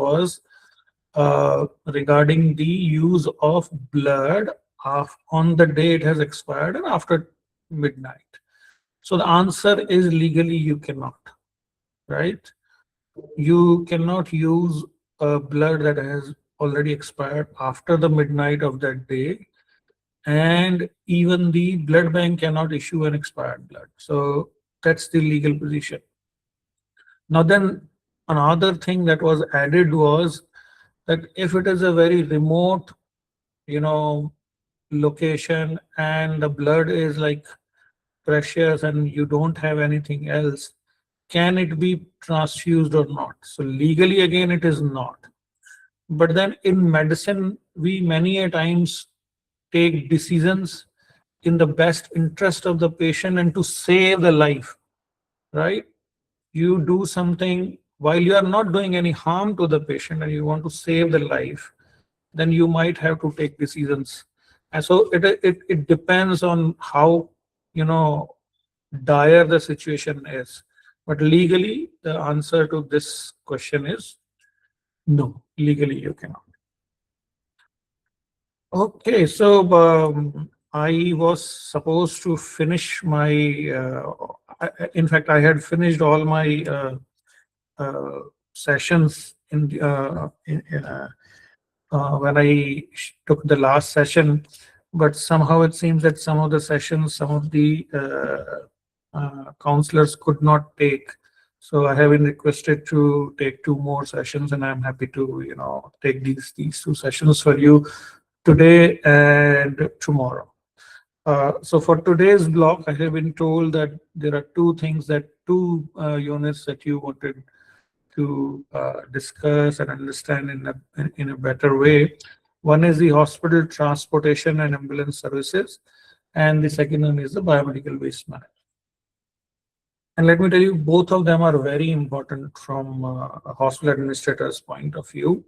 was regarding the use of blood on the day it has expired and after midnight. So the answer is legally you cannot, right? You cannot use blood that has already expired after the midnight of that day, and even the blood bank cannot issue an expired blood. So that's the legal position. Now then, another thing that was added was that if it is a very remote, you know, location and the blood is like precious and you don't have anything else, can it be transfused or not? So legally, again, it is not. But then in medicine, we many a times take decisions in the best interest of the patient and to save the life, right? You do something while you are not doing any harm to the patient and you want to save the life, then you might have to take decisions. And so it depends on how, you know, dire the situation is. But legally, the answer to this question is no. Legally, you cannot. Okay, so I was supposed to finish my, in fact, I had finished all my sessions when I took the last session, but somehow it seems that some of the sessions, some of the counselors could not take. So I have been requested to take 2 more sessions, and I'm happy to, you know, take these 2 sessions for you today and tomorrow. So for today's block, I have been told that there are 2 things, that 2 units that you wanted to discuss and understand in a better way. One is the hospital transportation and ambulance services, and the second one is the biomedical waste management. And let me tell you, both of them are very important from a hospital administrator's point of view.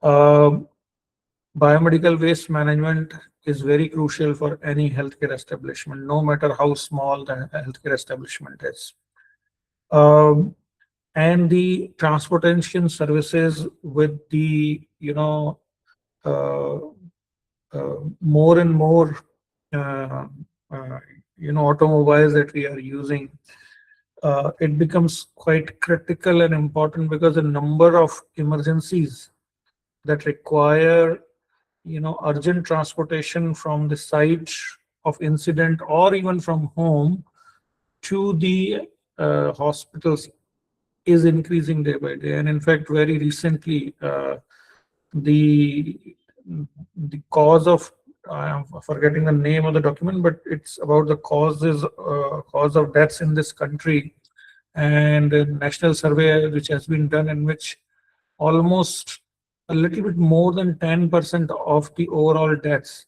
Biomedical waste management is very crucial for any healthcare establishment, no matter how small the healthcare establishment is. And the transportation services with the, you know, more and more, you know, automobiles that we are using, it becomes quite critical and important because the number of emergencies that require, you know, urgent transportation from the site of incident or even from home to the hospitals is increasing day by day. And in fact, very recently, the cause of, I'm forgetting the name of the document, but it's about the cause of deaths in this country, and a national survey which has been done, in which almost a little bit more than 10% of the overall deaths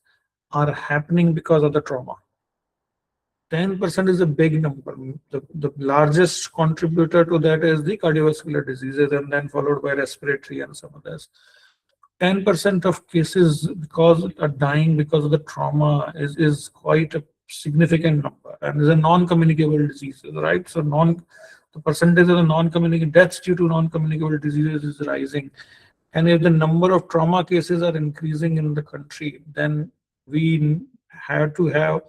are happening because of the trauma. 10% is a big number. The largest contributor to that is the cardiovascular diseases, and then followed by respiratory and some others. 10% of cases because are dying because of the trauma is quite a significant number, and is a non-communicable disease, right? So the percentage of the non-communicable deaths due to non-communicable diseases is rising. And if the number of trauma cases are increasing in the country, then we have to have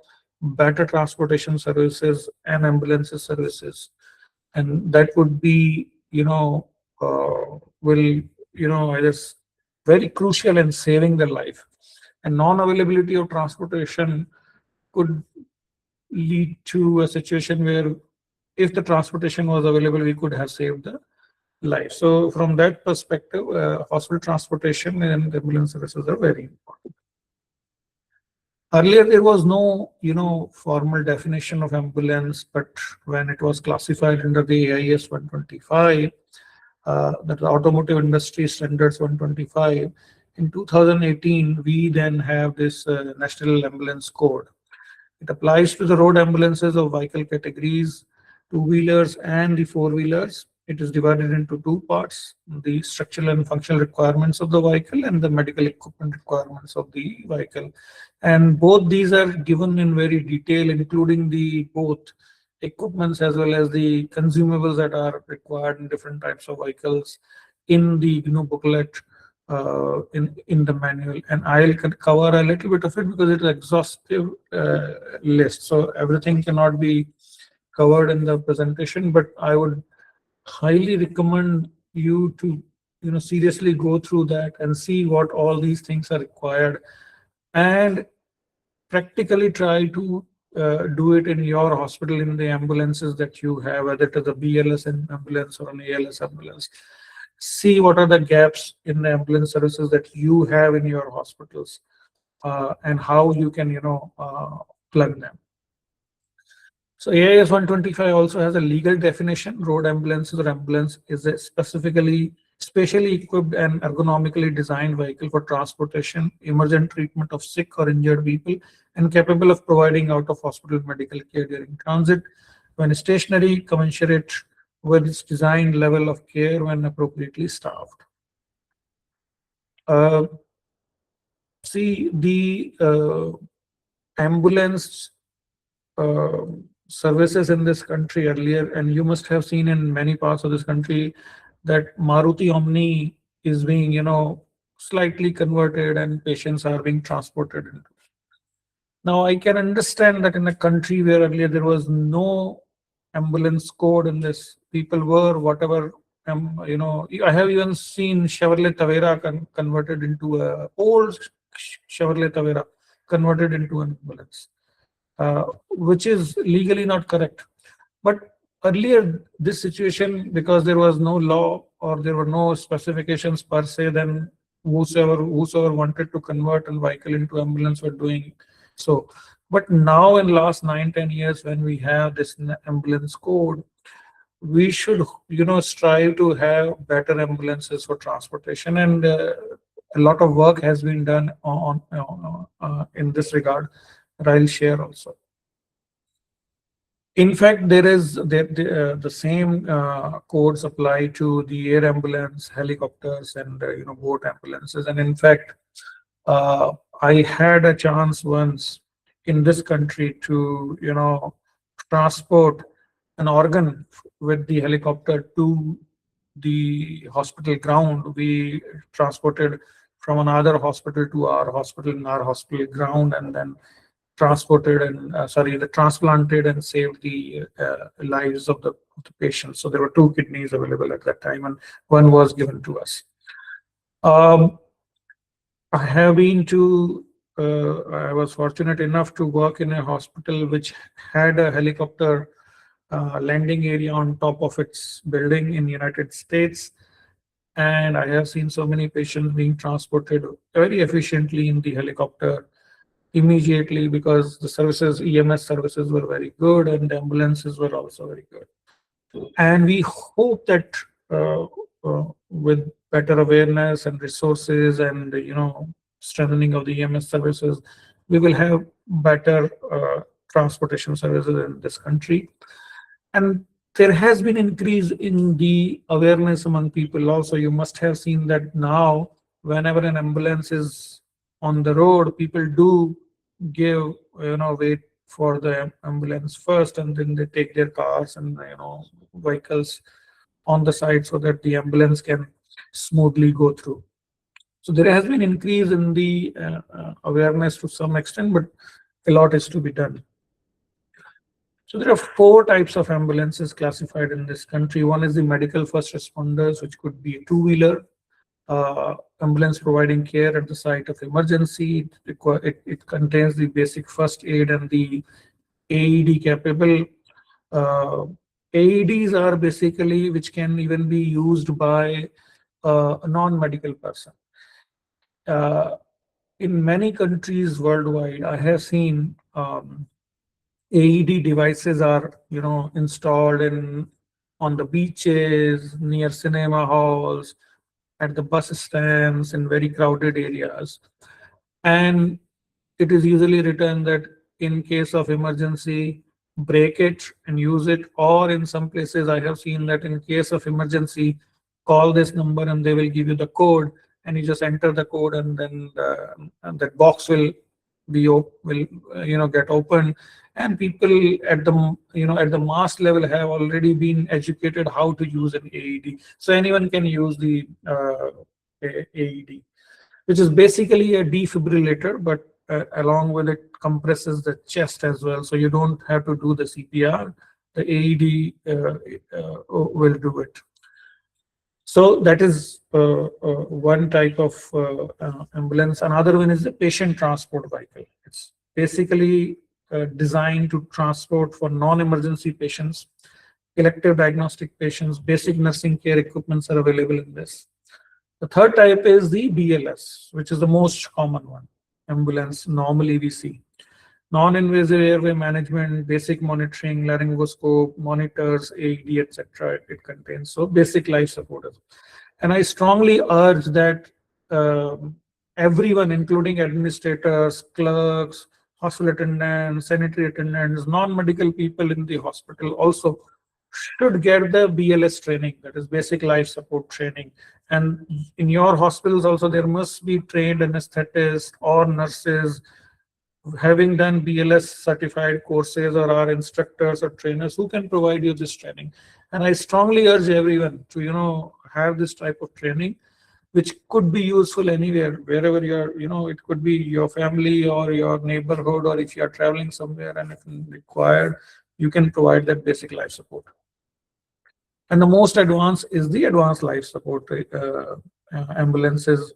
better transportation services and ambulance services. And that would be, you know, I guess, very crucial in saving their life. And non-availability of transportation could lead to a situation where if the transportation was available, we could have saved the life. So from that perspective, hospital transportation and ambulance services are very important. Earlier, there was no, you know, formal definition of ambulance, but when it was classified under the AIS 125, the Automotive Industry Standards 125, in 2018, we then have this National Ambulance Code. It applies to the road ambulances of vehicle categories, 2-wheelers and the 4-wheelers. It is divided into 2 parts: the structural and functional requirements of the vehicle and the medical equipment requirements of the vehicle. And both these are given in very detail, including the both equipments as well as the consumables that are required in different types of vehicles in the IGNOU booklet, in the manual, and I'll cover a little bit of it because it's an exhaustive list, so everything cannot be covered in the presentation, but I would highly recommend you to seriously go through that and see what all these things are required, and practically try to do it in your hospital, in the ambulances that you have, whether it is a BLS ambulance or an ALS ambulance. See what are the gaps in the ambulance services that you have in your hospitals, and how you can plug them. So AIS 125 also has a legal definition. Road ambulance or ambulance is a specially equipped and ergonomically designed vehicle for transportation, emergent treatment of sick or injured people, and capable of providing out-of-hospital medical care during transit, when stationary, commensurate with its designed level of care when appropriately staffed. See, the ambulance services in this country earlier, and you must have seen in many parts of this country that Maruti Omni is being, slightly converted and patients are being transported into. Now, I can understand that in a country where earlier there was no ambulance code in this, people were whatever, I have even seen Chevrolet Tavera converted into a old Chevrolet Tavera converted into an ambulance, which is legally not correct. But earlier, this situation, because there was no law or there were no specifications per se, then whosoever wanted to convert a vehicle into ambulance were doing so. But now in last 9-10 years, when we have this ambulance code, we should strive to have better ambulances for transportation, and a lot of work has been done on in this regard that I'll share also. In fact, there is the same codes apply to the air ambulance, helicopters, and boat ambulances. And in fact, I had a chance once in this country to transport an organ with the helicopter to the hospital ground. We transported from another hospital to our hospital in our hospital ground, and then transported and the transplanted and saved the lives of the patients. So there were 2 kidneys available at that time, and one was given to us. I have been to I was fortunate enough to work in a hospital which had a helicopter landing area on top of its building in United States, and I have seen so many patients being transported very efficiently in the helicopter immediately, because the services, EMS services, were very good, and the ambulances were also very good. And we hope that with better awareness and resources and strengthening of the EMS services, we will have better transportation services in this country. And there has been increase in the awareness among people also. You must have seen that now, whenever an ambulance is on the road, people do give wait for the ambulance first, and then they take their cars and vehicles on the side so that the ambulance can smoothly go through. So there has been increase in the awareness to some extent, but a lot is to be done. So there are 4 types of ambulances classified in this country. One is the medical first responders, which could be a 2-wheeler ambulance providing care at the site of emergency. It contains the basic first aid and the AED capable. AEDs are basically which can even be used by a non-medical person. In many countries worldwide, I have seen AED devices are installed on the beaches, near cinema halls, at the bus stands, in very crowded areas. And it is usually written that in case of emergency, break it and use it, or in some places I have seen that in case of emergency, call this number and they will give you the code, and you just enter the code, and then that box will get open, and people at the at the mass level have already been educated how to use an AED. So anyone can use the AED, which is basically a defibrillator, but along with it compresses the chest as well. So you don't have to do the CPR. The AED will do it. So that is one type of ambulance. Another one is the patient transport vehicle. It's basically designed to transport for non-emergency patients, elective diagnostic patients, basic nursing care equipments are available in this. The third type is the BLS, which is the most common one, ambulance normally we see. Non-invasive airway management, basic monitoring, laryngoscope, monitors, AED, etc. It contains. So basic life support. And I strongly urge that everyone, including administrators, clerks, hospital attendants, sanitary attendants, non-medical people in the hospital also should get the BLS training, that is basic life support training. And in your hospitals also, there must be trained anesthetists or nurses having done BLS certified courses, or our instructors or trainers who can provide you this training. And I strongly urge everyone to, have this type of training, which could be useful anywhere, wherever you are, it could be your family or your neighborhood, or if you are traveling somewhere and if required, you can provide that basic life support. And the most advanced is the advanced life support ambulances,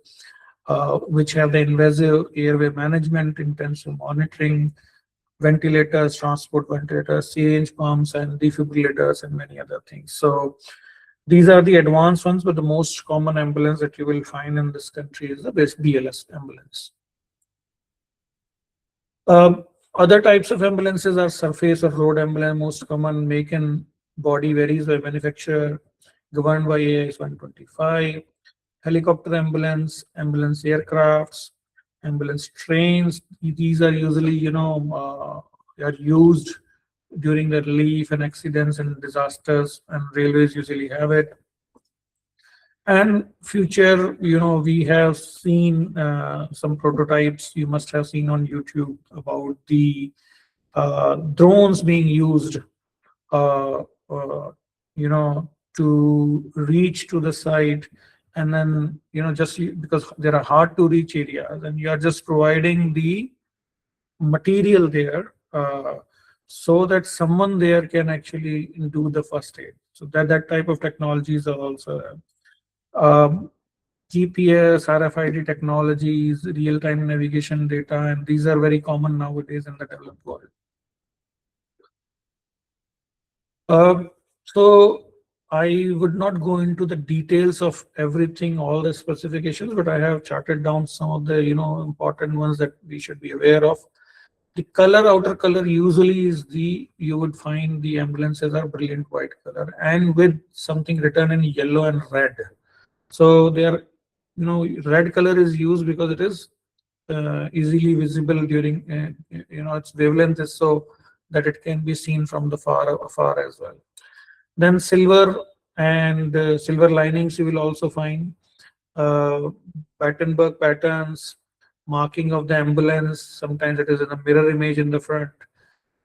which have the invasive airway management, intensive monitoring, ventilators, transport ventilators, CH pumps, and defibrillators, and many other things. So these are the advanced ones, but the most common ambulance that you will find in this country is the BLS ambulance. Other types of ambulances are surface or road ambulance. Most common make and body varies by manufacturer, governed by AIS 125. Helicopter ambulance, ambulance aircrafts, ambulance trains. These are usually, are used during the relief and accidents and disasters, and railways usually have it. And future, we have seen some prototypes you must have seen on YouTube about the drones being used, to reach to the site, and then just because there are hard to reach areas, and you are just providing the material there, so that someone there can actually do the first aid. So that type of technologies are also GPS, RFID technologies, real-time navigation data, and these are very common nowadays in the developed world. So I would not go into the details of everything, all the specifications, but I have charted down some of the important ones that we should be aware of. The color, outer color, usually is you would find the ambulances are brilliant white color and with something written in yellow and red. So they are, red color is used because it is easily visible during, its wavelength is so that it can be seen from the afar as well. Then silver and silver linings you will also find, Battenberg patterns, marking of the ambulance. Sometimes it is in a mirror image in the front.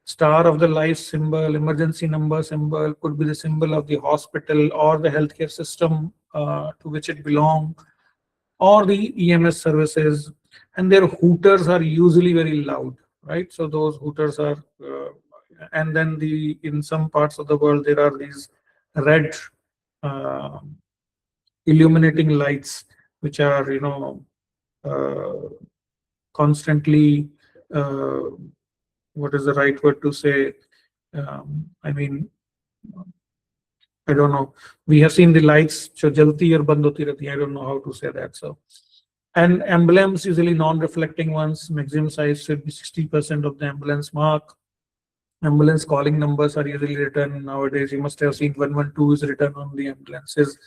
Star of the life symbol, emergency number symbol, could be the symbol of the hospital or the healthcare system to which it belongs, or the EMS services. And their hooters are usually very loud, right? So those hooters are, and then in some parts of the world there are these red illuminating lights, which are constantly, what is the right word to say? I mean, I don't know. We have seen the lights, jalti or band hoti rehti. I don't know how to say that. So, and emblems, usually non-reflecting ones, maximum size should be 60% of the ambulance mark. Ambulance calling numbers are usually written nowadays. You must have seen 112 is written on the ambulances.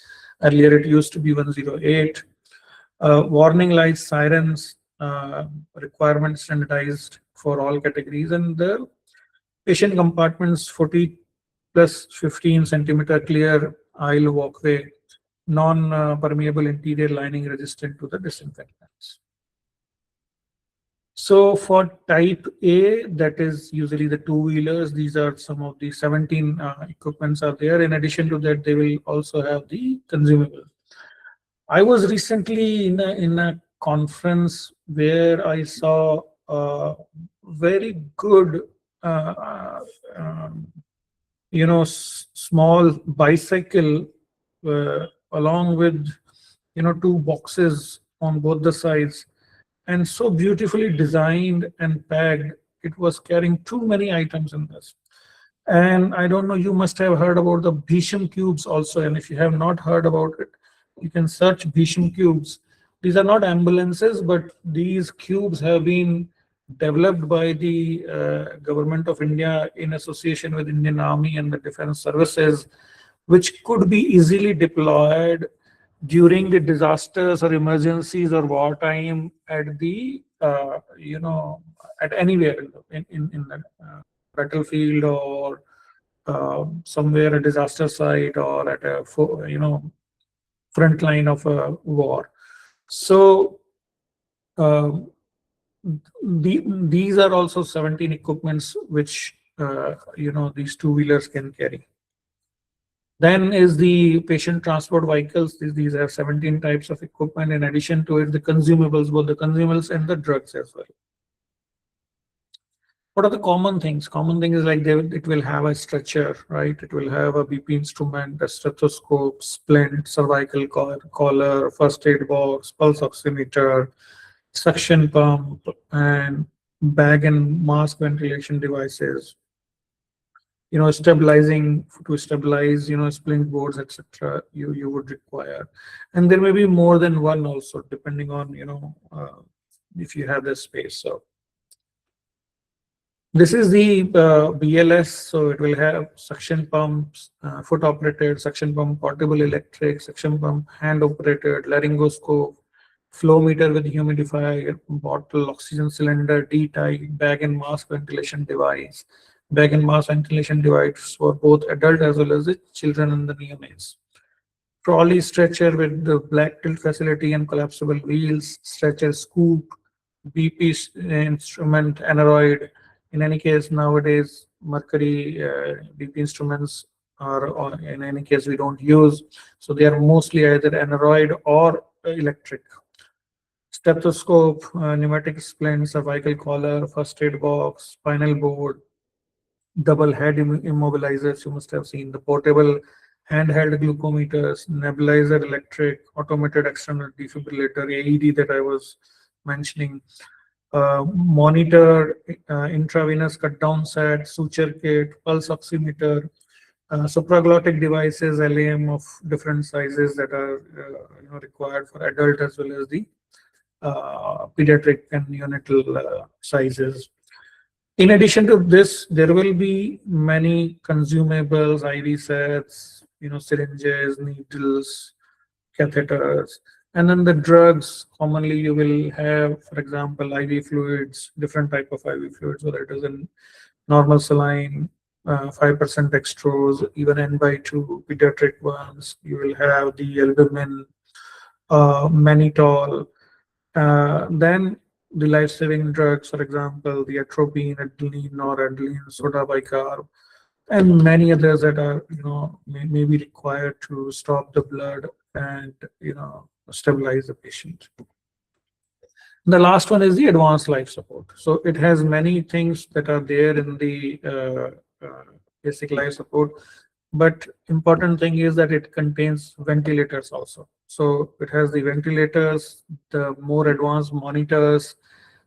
Earlier it used to be 108. Warning lights, sirens, requirements standardized for all categories, and the patient compartments 40 plus 15 centimeter clear aisle walkway, non-permeable interior lining resistant to the disinfectants. So for type A, that is usually the two-wheelers, these are some of the 17 equipments are there. In addition to that, they will also have the consumables. I was recently in a conference where I saw a very good, uh, uh, um, small bicycle along with, two boxes on both the sides, and so beautifully designed and packed. It was carrying too many items in this. And I don't know, you must have heard about the Bhisham cubes also. And if you have not heard about it, you can search Bhisham cubes. These are not ambulances, but these cubes have been developed by the government of India in association with Indian Army and the Defense Services, which could be easily deployed during the disasters or emergencies or wartime at the at anywhere in the battlefield, or somewhere a disaster site, or at a front line of a war. So um, these are also 17 equipments which these two-wheelers can carry. Then is the patient transport vehicles. These are 17 types of equipment. In addition to it, the consumables, both the consumables and the drugs as well. What are the common things? Common thing is like it will have a stretcher, right? It will have a BP instrument, a stethoscope, splint, cervical collar, first aid box, pulse oximeter, suction pump, and bag and mask ventilation devices. Stabilizing to stabilize, splint boards, etc. You would require, and there may be more than one also, depending on if you have the space. So this is the BLS. So it will have suction pumps, foot operated suction pump, portable electric suction pump, hand operated, laryngoscope, flow meter with humidifier, bottle, oxygen cylinder, D-type, bag and mask ventilation device, bag and mask ventilation device for both adult as well as the children and the neonates. Trolley stretcher with the black tilt facility and collapsible wheels, stretcher scoop, BP instrument, aneroid. In any case, nowadays, mercury BP instruments are, or in any case, we don't use. So they are mostly either aneroid or electric. Stethoscope, pneumatic splint, cervical collar, first aid box, spinal board, double head immobilizers. You must have seen the portable handheld glucometers, nebulizer electric, automated external defibrillator, AED that I was mentioning, monitor, intravenous cut down set, suture kit, pulse oximeter, supraglottic devices, LAM of different sizes that are required for adult as well as the pediatric and neonatal sizes. In addition to this, there will be many consumables, IV sets, syringes, needles, catheters, and then the drugs. Commonly, you will have, for example, IV fluids, different type of IV fluids, whether it is in normal saline, 5% dextrose, even N/2 pediatric ones. You will have the albumin, mannitol, then the life-saving drugs, for example, the atropine, adrenaline, noradrenaline, soda bicarb, and many others that are, may be required to stop the blood and, stabilize the patient. The last one is the advanced life support. So it has many things that are there in the basic life support, but important thing is that it contains ventilators also. So it has the ventilators, the more advanced monitors.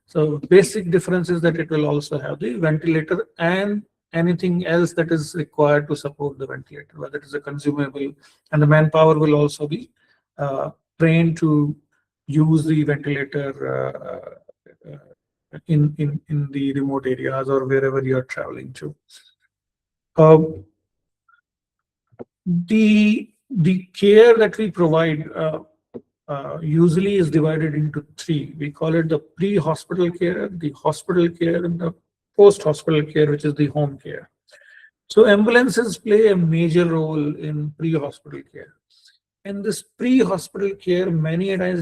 So basic difference is that it will also have the ventilator and anything else that is required to support the ventilator, whether it is a consumable, and the manpower will also be trained to use the ventilator in the remote areas or wherever you are traveling to. The care that we provide usually is divided into three. We call it the pre-hospital care, the hospital care, and the post-hospital care, which is the home care. So ambulances play a major role in pre-hospital care. And this pre-hospital care many times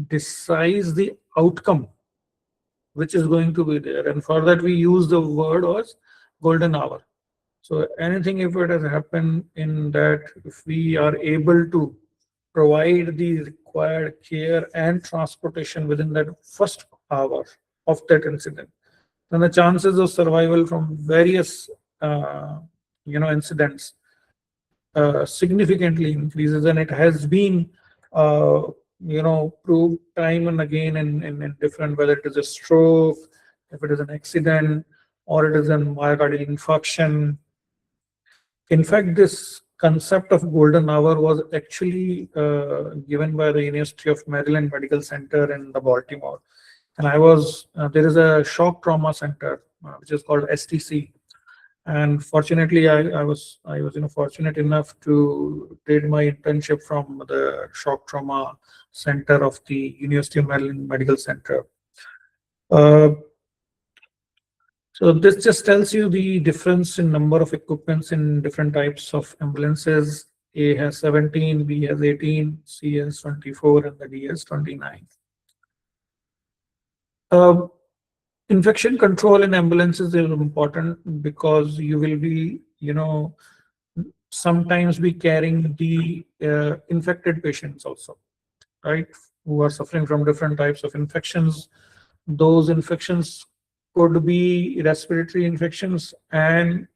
decides the outcome which is going to be there. And for that, we use the word was golden hour. So anything, if it has happened in that, if we are able to provide the required care and transportation within that first hour of that incident, then the chances of survival from various incidents significantly increases. And it has been uh, proved time and again in different, whether it is a stroke, if it is an accident, or it is a myocardial infarction. In fact, this concept of golden hour was actually given by the University of Maryland Medical Center in the Baltimore. And there is a shock trauma center, which is called STC. And fortunately, I was fortunate enough to did my internship from the shock trauma center of the University of Maryland Medical Center. Uh, so this just tells you the difference in number of equipments in different types of ambulances. A has 17, B has 18, C has 24, and the D has 29. Infection control in ambulances is important because you will be, sometimes be carrying the infected patients also, right? Who are suffering from different types of infections. Those infections could be respiratory infections and,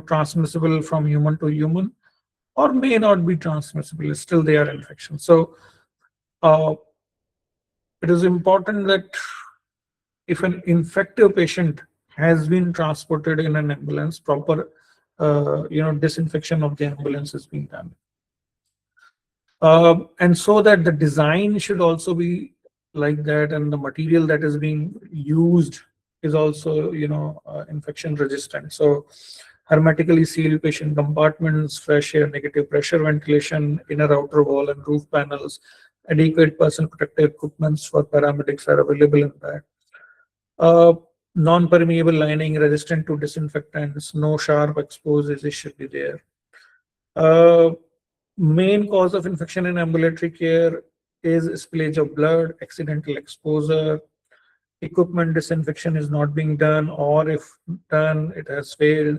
transmissible from human to human, or may not be transmissible. Still, they are infections. So it is important that if an infective patient has been transported in an ambulance, proper disinfection of the ambulance is being done. And so that the design should also be like that, and the material that is being used is also, infection resistant. So hermetically sealed patient compartments, fresh air, negative pressure ventilation, inner outer wall and roof panels, adequate personal protective equipments for paramedics are available in that. Non-permeable lining resistant to disinfectants, no sharp exposures should be there. Main cause of infection in ambulatory care is spillage of blood, accidental exposure, equipment disinfection is not being done, or if done, it has failed,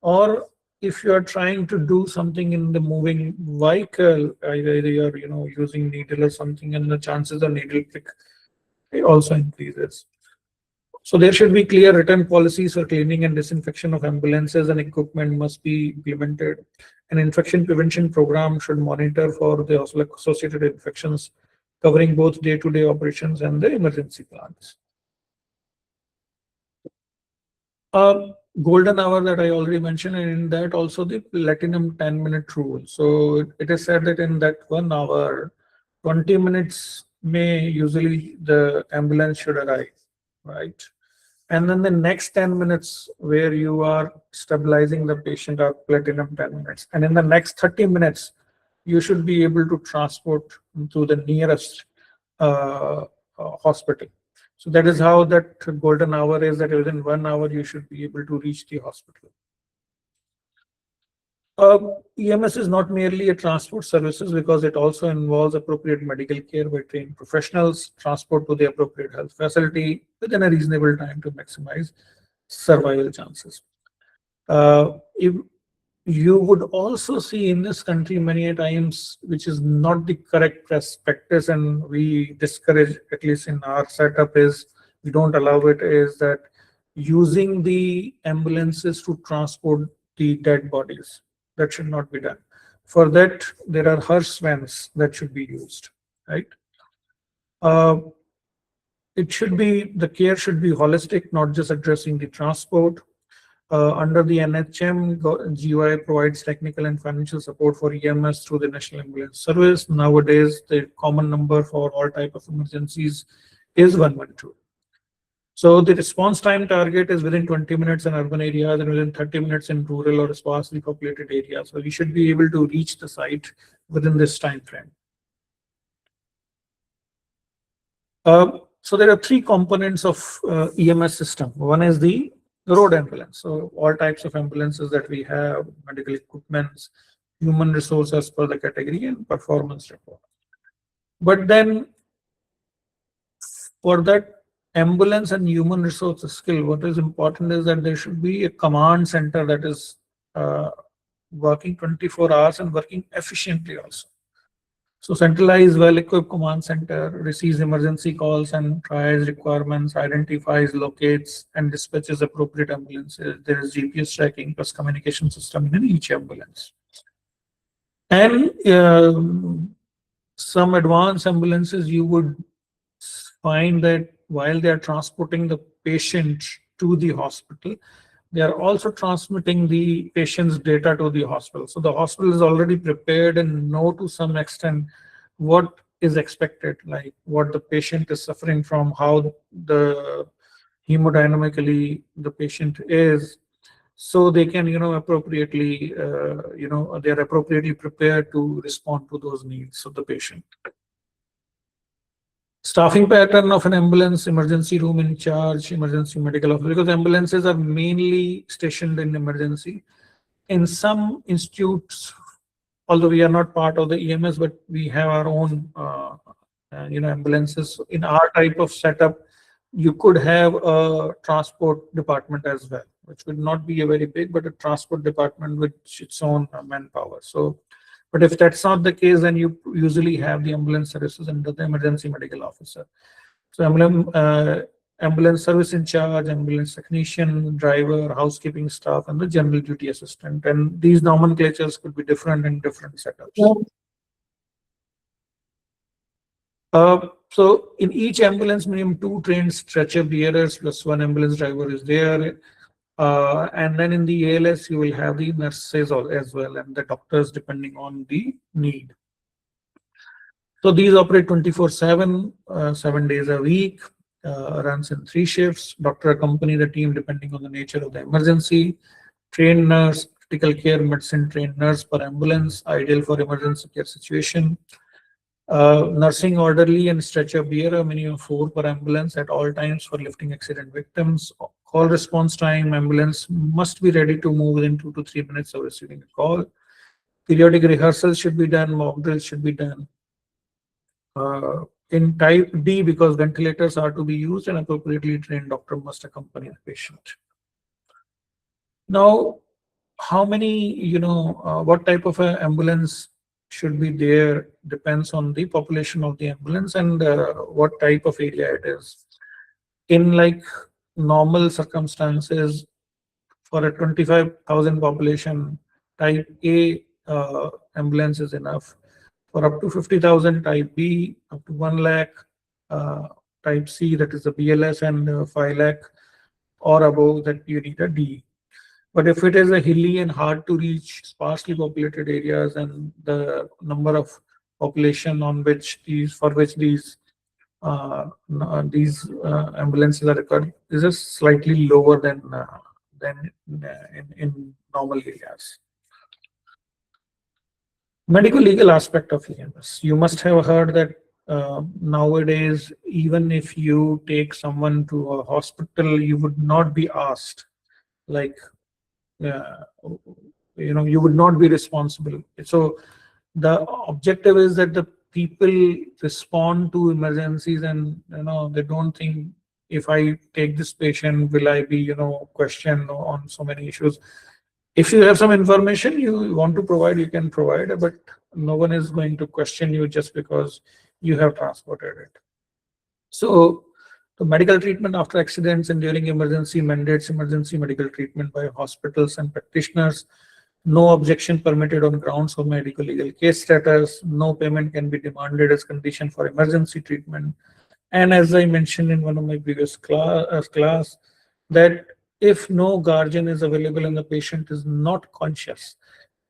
or if you are trying to do something in the moving vehicle, either you are using needle or something, and the chances of needle prick also increases. So there should be clear written policies for cleaning and disinfection of ambulances, and equipment must be implemented. An infection prevention program should monitor for the associated infections, covering both day-to-day operations and the emergency plans. Golden hour that I already mentioned, and in that also the platinum 10-minute rule. So it is said that in that 1 hour, 20 minutes may usually the ambulance should arrive, right? And then the next 10 minutes where you are stabilizing the patient are platinum 10 minutes. And in the next 30 minutes, you should be able to transport to the nearest hospital. So that is how that golden hour is, that within 1 hour, you should be able to reach the hospital. EMS is not merely a transport services because it also involves appropriate medical care by trained professionals, transport to the appropriate health facility within a reasonable time to maximize survival chances. If you would also see in this country many a times, which is not the correct practice, and we discourage, at least in our setup, is we don't allow it, is that using the ambulances to transport the dead bodies. That should not be done. For that, there are hearse vans that should be used, right? The care should be holistic, not just addressing the transport. Under the NHM, GUI provides technical and financial support for EMS through the National Ambulance Service. Nowadays, the common number for all type of emergencies is 112. So the response time target is within 20 minutes in urban areas and within 30 minutes in rural or sparsely populated areas. So we should be able to reach the site within this time frame. So there are three components of EMS system. One is the road ambulance. So all types of ambulances that we have, medical equipments, human resources per the category, and performance report. But then for that, ambulance and human resources skill, what is important is that there should be a command center that is uh, working 24 hours and working efficiently also. So centralized, well-equipped command center receives emergency calls and tries requirements, identifies, locates, and dispatches appropriate ambulances. There is GPS tracking plus communication system in each ambulance. And some advanced ambulances, you would find that while they are transporting the patient to the hospital, they are also transmitting the patient's data to the hospital. So the hospital is already prepared and know to some extent what is expected, like what the patient is suffering from, how the hemodynamically the patient is, so they can, appropriately, they are appropriately prepared to respond to those needs of the patient. Staffing pattern of an ambulance, emergency room in charge, emergency medical officer, because ambulances are mainly stationed in emergency. In some institutes, although we are not part of the EMS, but we have our own, ambulances. In our type of setup, you could have a transport department as well, which would not be a very big, but a transport department with its own manpower. So, but if that's not the case, then you usually have the ambulance services under the emergency medical officer. So ambulance service in charge, ambulance technician, driver, housekeeping staff, and the general duty assistant. And these nomenclatures could be different in different setups. So in each ambulance, minimum 2 trained stretcher bearers plus 1 ambulance driver is there. And then in the ALS, you will have the nurses as well, and the doctors depending on the need. So these operate 24/7, 7 days a week, runs in 3 shifts. Doctor accompany the team depending on the nature of the emergency. Trained nurse, critical care medicine trained nurse per ambulance, ideal for emergency care situation. Nursing orderly and stretcher bearer, minimum 4 per ambulance at all times for lifting accident victims. Call response time, ambulance must be ready to move within 2 to 3 minutes of receiving a call. Periodic rehearsals should be done, mock drills should be done. In type D, because ventilators are to be used, an appropriately trained doctor must accompany the patient. Now, how many, what type of an ambulance should be there depends on the population of the ambulance and what type of area it is. In like normal circumstances, for a 25,000 population, type A ambulance is enough. For up to 50,000, type B, up to 1 lakh, type C, that is the BLS, and 5 lakh or above, that you need a D. But if it is a hilly and hard to reach, sparsely populated areas, and the number of population on which these, for which these ambulances are required, is a slightly lower than in normal areas. Medical legal aspect of EMS. You must have heard that nowadays, even if you take someone to a hospital, you would not be asked, like, you would not be responsible. So the objective is that the people respond to emergencies, and they don't think, if I take this patient, will I be questioned on so many issues. If you have some information you want to provide, you can provide, but no one is going to question you just because you have transported it. So the medical treatment after accidents and during emergency mandates emergency medical treatment by hospitals and practitioners. No objection permitted on grounds of medical legal case status. No payment can be demanded as condition for emergency treatment. And as I mentioned in one of my previous class, that if no guardian is available and the patient is not conscious,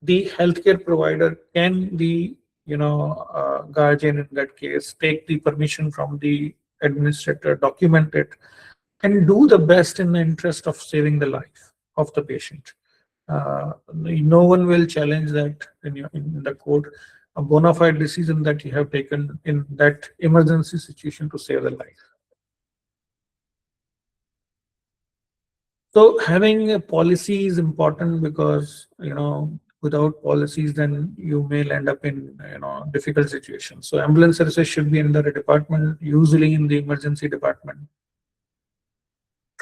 the healthcare provider can be, guardian in that case, take the permission from the administrator, document it, and do the best in the interest of saving the life of the patient. No one will challenge that in the court, a bona fide decision that you have taken in that emergency situation to save the life. So having a policy is important because, without policies, then you may end up in, difficult situations. So ambulance services should be in the department, usually in the emergency department.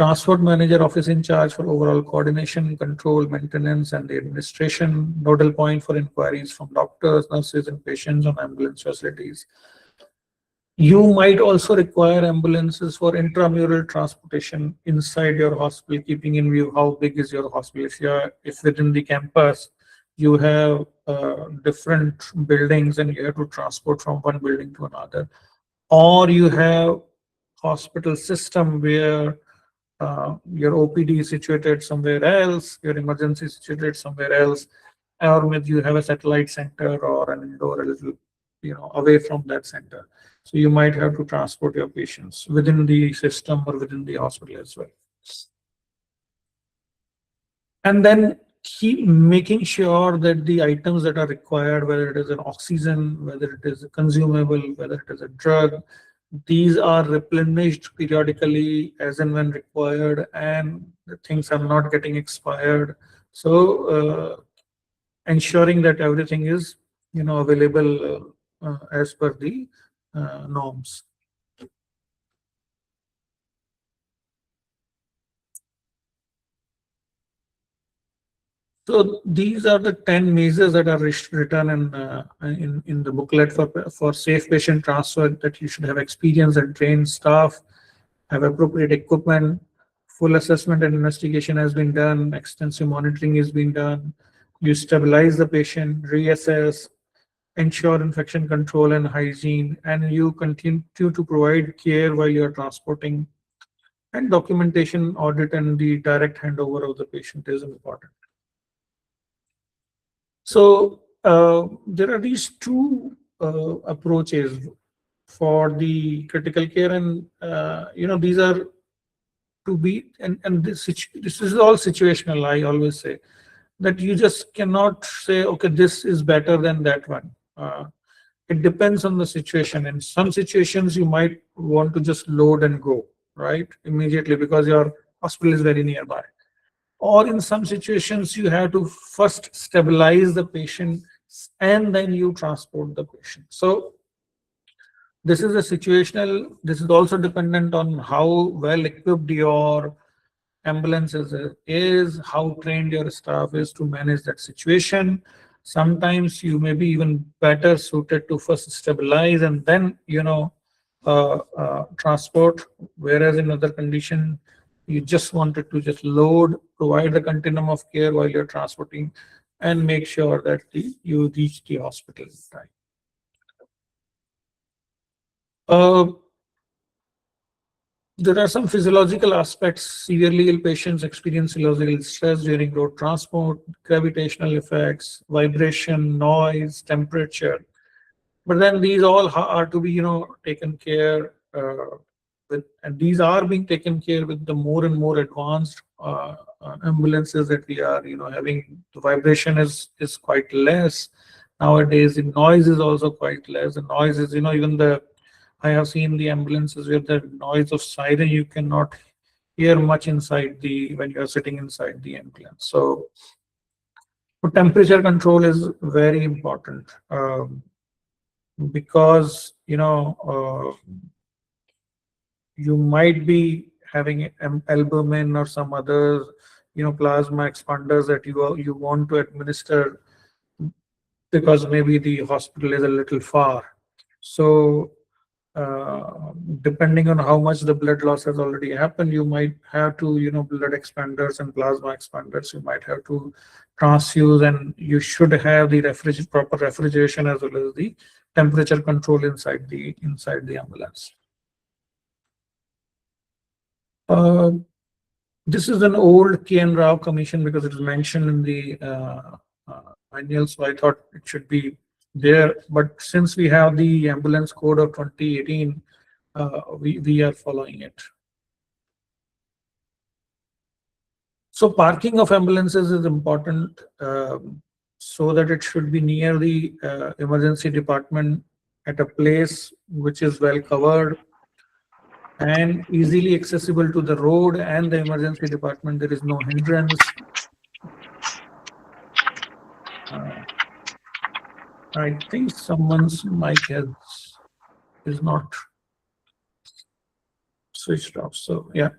Transport manager office in charge for overall coordination, control, maintenance, and the administration. Nodal point for inquiries from doctors, nurses, and patients on ambulance facilities. You might also require ambulances for intramural transportation inside your hospital, keeping in view how big is your hospital. If within the campus you have different buildings and you have to transport from one building to another, or you have hospital system where your OPD is situated somewhere else, your emergency is situated somewhere else, or maybe you have a satellite center or an indoor a little, away from that center. So you might have to transport your patients within the system or within the hospital as well. And then keep making sure that the items that are required, whether it is an oxygen, whether it is a consumable, whether it is a drug, these are replenished periodically as and when required, and the things are not getting expired. So ensuring that everything is available as per the norms. So these are the 10 measures that are written in the booklet for safe patient transfer, that you should have experienced and trained staff, have appropriate equipment, full assessment and investigation has been done, extensive monitoring is being done, you stabilize the patient, reassess, ensure infection control and hygiene, and you continue to provide care while you are transporting, and documentation, audit, and the direct handover of the patient is important. So there are these two approaches for the critical care, and these are to be, and this is all situational. I always say that you just cannot say, okay, this is better than that one. It depends on the situation. In some situations, you might want to just load and go right immediately because your hospital is very nearby. Or in some situations, you have to first stabilize the patient and then you transport the patient. So this is a situational. This is also dependent on how well equipped your ambulance is, how trained your staff is to manage that situation. Sometimes you may be even better suited to first stabilize and then transport, whereas in other condition you just wanted to just load, provide the continuum of care while you're transporting, and make sure that you reach the hospital in time. There are some physiological aspects. Severely ill patients experience physiological stress during road transport, gravitational effects, vibration, noise, temperature. But then these all are to be, taken care with, and these are being taken care with the more and more advanced ambulances that we are, having. The vibration is quite less nowadays. The noise is also quite less. The noise is, even I have seen the ambulances where the noise of siren you cannot hear much inside when you are sitting inside the ambulance. So temperature control is very important. Because you might be having albumin or some other plasma expanders that you want to administer because maybe the hospital is a little far. So depending on how much the blood loss has already happened, you might have to blood expanders and plasma expanders you might have to transfuse, and you should have the proper refrigeration as well as the temperature control inside the ambulance. This is an old K.N. Rao commission because it is mentioned in the manual, so I thought it should be there. But since we have the ambulance code of 2018, we are following it. So parking of ambulances is important, so that it should be near the emergency department at a place which is well covered and easily accessible to the road and the emergency department. There is no hindrance. I think someone's mic is not switched off. So yeah.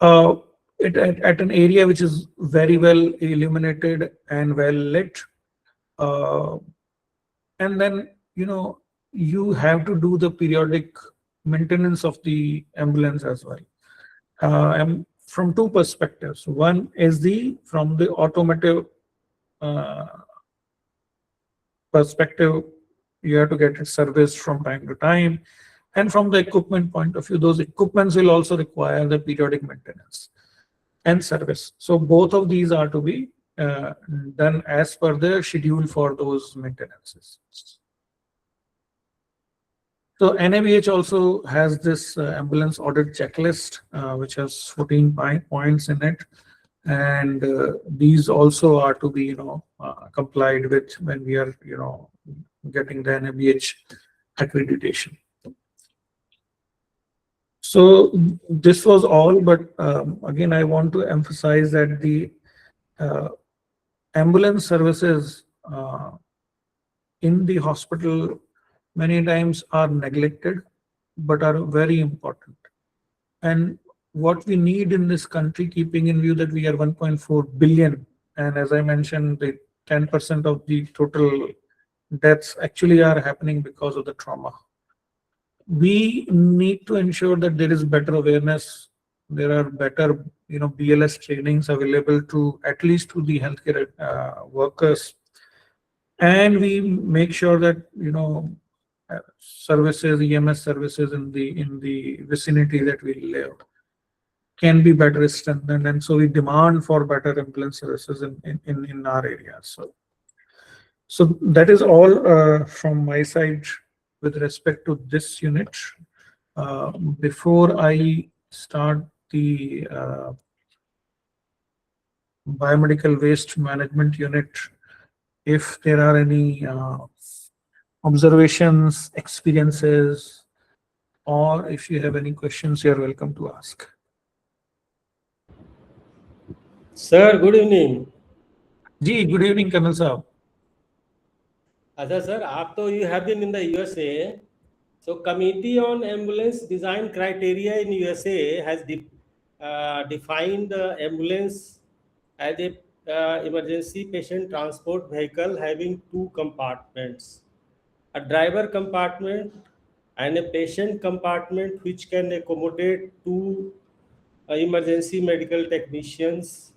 At an area which is very well illuminated and well lit. And then, you have to do the periodic maintenance of the ambulance as well. And from two perspectives. One is from the automotive uh, perspective, you have to get it serviced from time to time. And from the equipment point of view, those equipments will also require the periodic maintenance and service. So both of these are to be done as per the schedule for those maintenances. So NABH also has this ambulance audit checklist, which has 14 points in it. And these also are to be, complied with when we are, getting the NABH accreditation. So this was all, but again, I want to emphasize that the ambulance services in the hospital many times are neglected, but are very important. And what we need in this country, keeping in view that we are 1.4 billion, and as I mentioned, the 10% of the total deaths actually are happening because of the trauma. We need to ensure that there is better awareness. There are better, BLS trainings available to at least to the healthcare workers, and we make sure that services, EMS services in the vicinity that we live can be better strengthened, and so we demand for better ambulance services in our areas. So that is all from my side with respect to this unit. Before I start the biomedical waste management unit, if there are any observations, experiences, or if you have any questions, you are welcome to ask. Sir, good evening. Ji, good evening, Colonel Saab. अच्छा sir, you have been in the USA. So Committee on Ambulance Design Criteria in USA has defined ambulance as a emergency patient transport vehicle having two compartments, a driver compartment and a patient compartment, which can accommodate two emergency medical technicians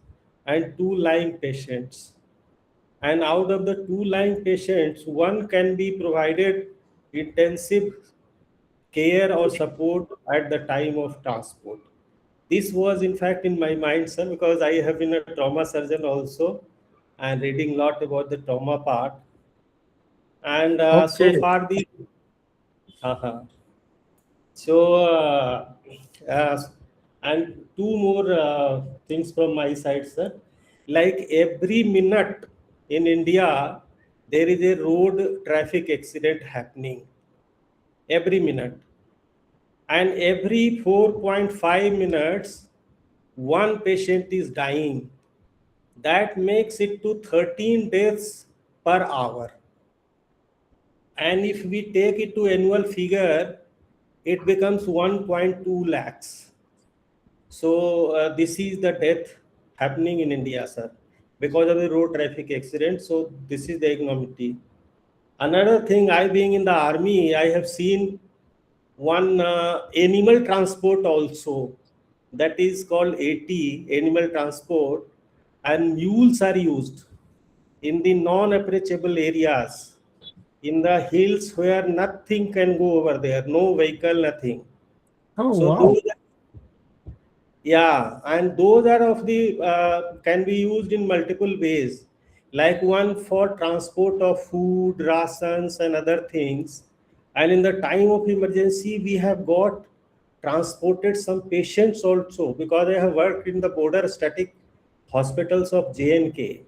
and two lying patients. And out of the two lying patients, one can be provided intensive care or support at the time of transport. This was in fact in my mind, sir, because I have been a trauma surgeon also and reading a lot about the trauma part. And so Okay. far the so uh, and two more things from my side, sir. Like every minute in India, there is a road traffic accident happening. Every minute. And every 4.5 minutes, one patient is dying. That makes it to 13 deaths per hour. And if we take it to annual figure, it becomes 1.2 lakhs. So this is the death happening in India, sir, because of the road traffic accident. So this is the ignominy. Another thing, I being in the army, I have seen one animal transport also, that is called AT, animal transport, and mules are used in the non-approachable areas, in the hills where nothing can go over there, no vehicle, nothing. Oh, So wow. those, yeah, and those are of the can be used in multiple ways, like one for transport of food, rations, and other things. And in the time of emergency, we have got transported some patients also, because I have worked in the border static hospitals of JNK,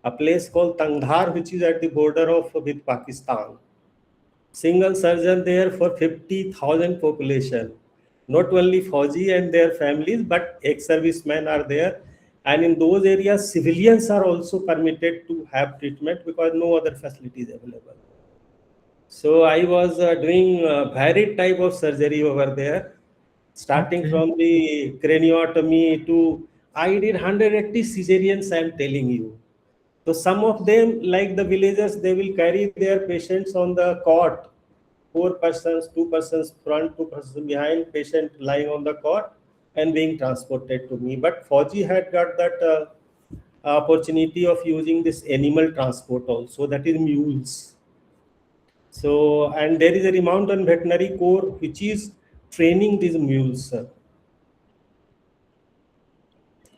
a place called Tangdhar, which is at the border of with Pakistan. Single surgeon there for 50,000 population. Not only Fauji and their families, but ex-servicemen are there. And in those areas, civilians are also permitted to have treatment because no other facility is available. So I was doing varied type of surgery over there. starting Okay. from the craniotomy to I did 180 cesareans, I am telling you. So some of them, like the villagers, they will carry their patients on the cot. 4 persons, 2 persons front, 2 persons behind, patient lying on the cot and being transported to me. But Fauji had got that opportunity of using this animal transport also, that is mules. So, and there is a mountain veterinary corps which is training these mules, sir.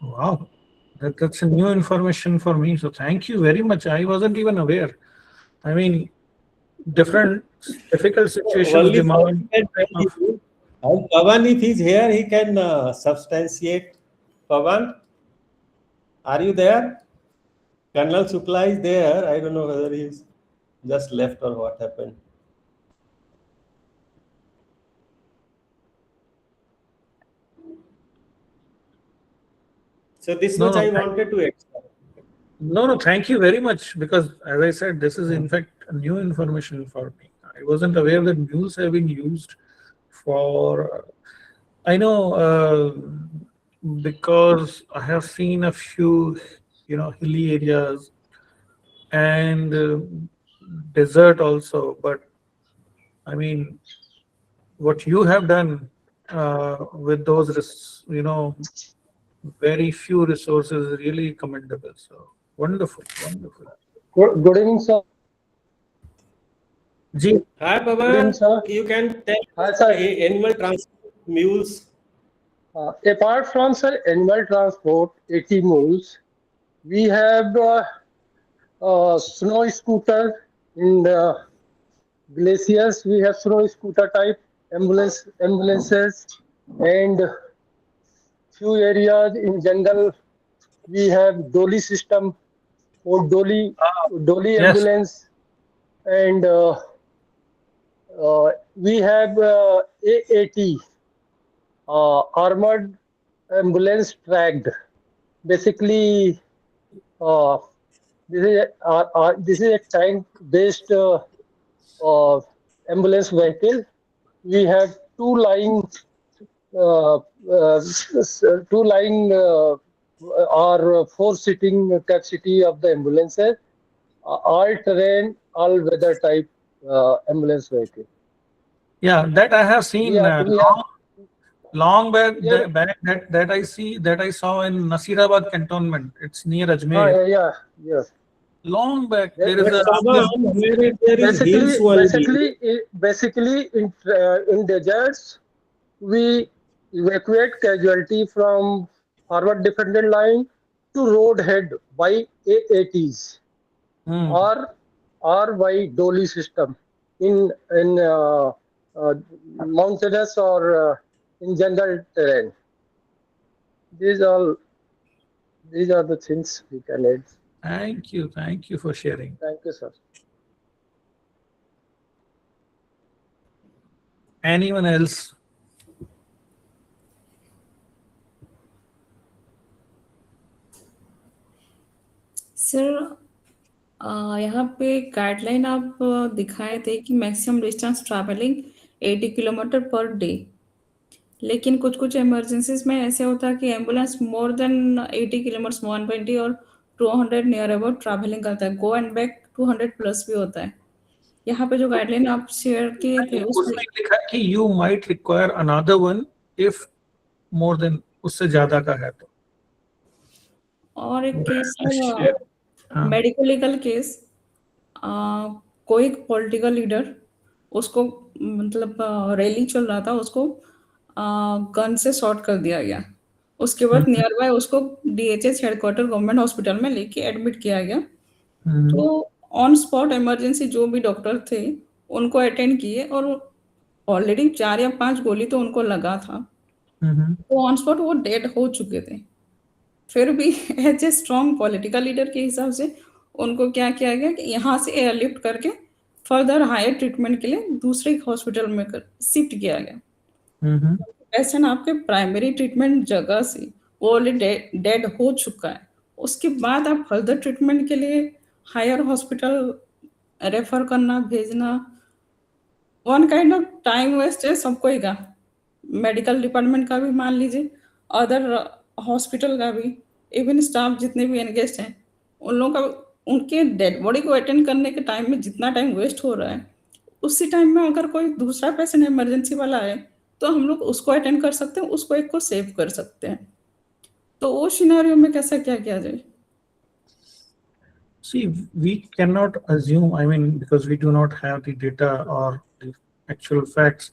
Wow. That's a new information for me. So thank you very much. I wasn't even aware. I mean, different difficult situations Only Fauji demand can tell of. you. And Pavan, if he's here, he can substantiate. Pavan, are you there? Colonel Shukla is there. I don't know whether he's just left or what happened. So this No, much no, I wanted to explain. no. Thank you very much, because as I said, this is in fact a new information for me. I wasn't aware that mules have been used for. I know, because I have seen a few, hilly areas and desert also. But I mean, what you have done with those, very few resources is really commendable. So wonderful, wonderful. Good evening, sir. Ji, Hi, Good evening, Pavan. sir. You can tell Hi, sir. animal transport mules. Apart from sir animal transport, 80 mules, we have snow scooter in the glaciers. We have snow scooter type ambulances, and few areas in jungle we have dolly system or dolly yes. ambulance, and we have AAT, armored ambulance tracked. Basically, uh, this is a tank based ambulance vehicle. We have uh, uh, two line or four sitting capacity of the ambulances, all terrain, all weather type ambulance vehicle. Yeah, that I have We seen are we are long back, yeah, that I saw in Nasirabad cantonment. It's near Ajmer. yeah, yes. Long back, there is That, But a Pavan, where there is hills only. basically in deserts we evacuate casualty from forward defended line to road head by AATs Hmm. or by dolly system in uh, mountainous or in jungle terrain. These all these are the things we can add. Thank you for sharing. Thank you, sir. Anyone else? Sir यहाँ पे guideline आप दिखाए थे कि maximum distance travelling 80 kilometre per day, लेकिन कुछ कुछ emergencies में ऐसे होता है कि एम्बुलेंस मोर देन 80 किलोमीटर 120 और 200 नियर अबाउट ट्रैवलिंग करता है, गो एंड बैक 200 प्लस भी होता है। यहाँ पे जो गाइडलाइन आप शेयर किए थे उसमें उसमें लिखा है कि you might require another one if more than, उससे ज्यादा का है तो। और एक केस शेयर, हाँ। मेडिको लीगल केस, कोई पॉलिटिकल लीडर उसको मतलब रैली चल रहा था, उसको गन से शॉट कर दिया गया। उसके बाद नियर बाय उसको डीएचएस हेडक्वार्टर गवर्नमेंट हॉस्पिटल में लेके एडमिट किया गया। तो ऑन स्पॉट इमरजेंसी जो भी डॉक्टर थे उनको अटेंड किए और ऑलरेडी 4 या 5 गोली तो उनको लगा था, तो ऑन स्पॉट वो डेड हो चुके थे। फिर भी as a strong political leader के हिसाब से उनको क्या किया गया कि यहाँ से एयरलिफ्ट करके फर्दर हायर ट्रीटमेंट के लिए दूसरे हॉस्पिटल में शिफ्ट किया गया। पेशेंट आपके प्राइमरी ट्रीटमेंट जगह से वो ऑलरेडी डेड हो चुका है, उसके बाद आप फर्दर ट्रीटमेंट के लिए हायर हॉस्पिटल रेफर करना, भेजना, one kind of time waste है सबको ही का। मेडिकल डिपार्टमेंट का भी मान लीजिए, अदर हॉस्पिटल का भी, इवन स्टाफ जितने भी एंगेज्ड हैं, उन लोगों का उनके डेड बॉडी को अटेंड करने के टाइम में जितना टाइम वेस्ट हो रहा है, उसी टाइम में अगर कोई दूसरा पेशेंट इमरजेंसी वाला है तो हम लोग उसको अटेंड कर सकते हैं, उसको एक को सेव कर सकते हैं। तो वो सिनेरियो में कैसा क्या किया जाए? See, we cannot assume, I mean, because we do not have the data or the actual facts.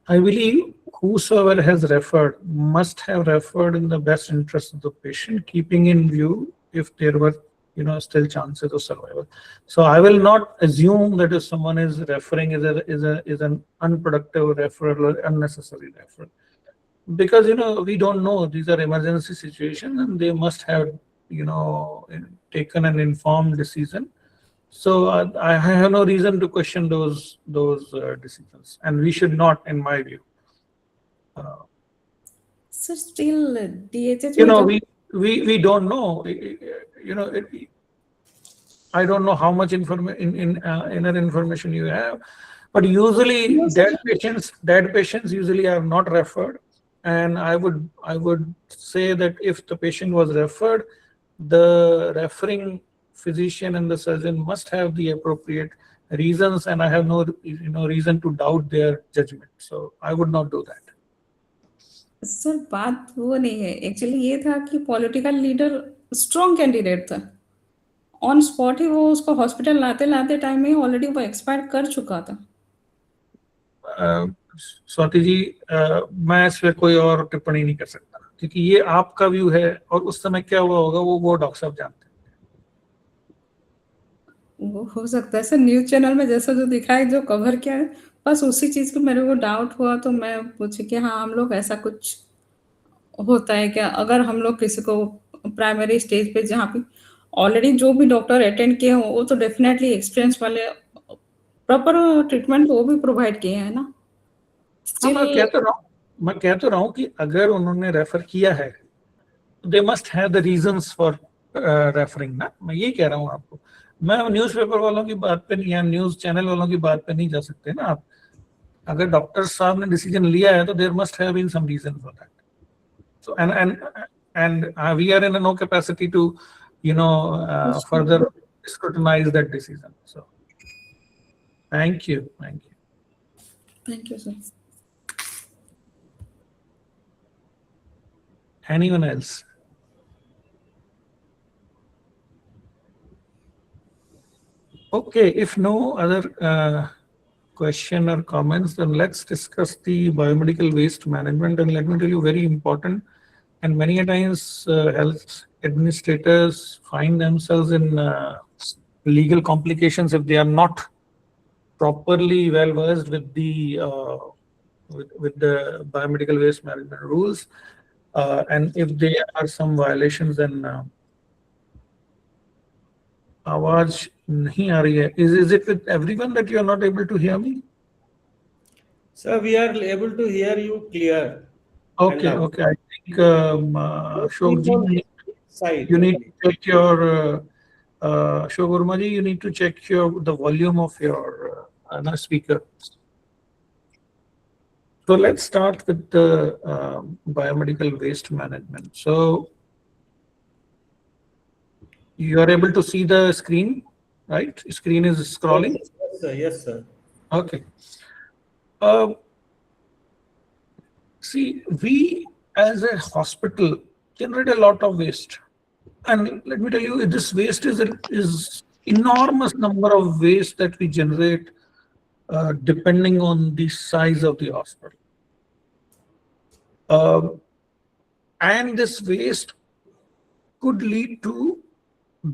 I believe whosoever has referred must have referred in the best interest of the patient, keeping in view if there were, still chances of survival. So I will not assume that if someone is referring is an unproductive referral or unnecessary referral, because we don't know, these are emergency situations and they must have taken an informed decision. So I have no reason to question those decisions, and we should not, in my view. So still DHH we don't know. I don't know how much information inner information you have, but usually No, sir. dead patients usually are not referred, and I would say that if the patient was referred, the referring physician and the surgeon must have the appropriate reasons, and I have no reason to doubt their judgment. So I would not do that. Sir बात वो नहीं है, actually ये था कि political leader strong candidate था, on spot ही वो उसको हॉस्पिटल लाते लाते टाइम में ऑलरेडी वो एक्सपायर कर चुका था। स्वाति जी, मैं इस पे कोई और टिप्पणी नहीं कर सकता, क्योंकि ये आपका व्यू है और उस समय क्या हुआ होगा वो डॉक्टर साहब जानते हैं। वो हो सकता है सर, न्यूज चैनल में जैसा जो दिखाए, जो कवर किया है, बस उसी चीज को मेरे को डाउट हुआ, तो मैं पूछी कि हाँ हम लोग ऐसा कुछ होता है क्या, अगर हम लोग किसी को प्राइमरी स्टेज पे जहाँ पे ऑलरेडी जो भी डॉक्टर अटेंड किए हो वो तो डेफिनेटली एक्सपीरियंस वाले प्रॉपर ट्रीटमेंट वो भी प्रोवाइड किए हैं ना। मैं कह तो रहा हूँ कि अगर उन्होंने रेफर किया है, they must have the reasons for referring ना, मैं यही कह रहा हूँ आपको। मैं न्यूज़पेपर वालों की बात पे या न्यूज चैनल वालों की बात पे नहीं जा सकते ना आप। अगर डॉक्टर साहब ने डिसीजन लिया है तो there must have been some reason for that. So and we are in no capacity to further scrutinize that decision. So thank you. Thank you sir. Anyone else? Okay, if no other question or comments, then let's discuss the biomedical waste management. And let me tell you, very important, and many a times health administrators find themselves in legal complications if they are not properly well versed with the biomedical waste management rules, and if there are some violations, then आवाज नहीं आ रही है. Is it with everyone that you are not able to hear me? Sir, we are able to hear you clear. Okay. I think Ashok ji, Side. you need to check your Ashok Verma ji, you need to check the volume of your speaker. So let's start with the biomedical waste management. So you are able to see the screen, right? Screen is scrolling. Yes, sir. Yes, sir. Okay. See, we as a hospital generate a lot of waste, and let me tell you, this waste is enormous number of waste that we generate, depending on the size of the hospital. And this waste could lead to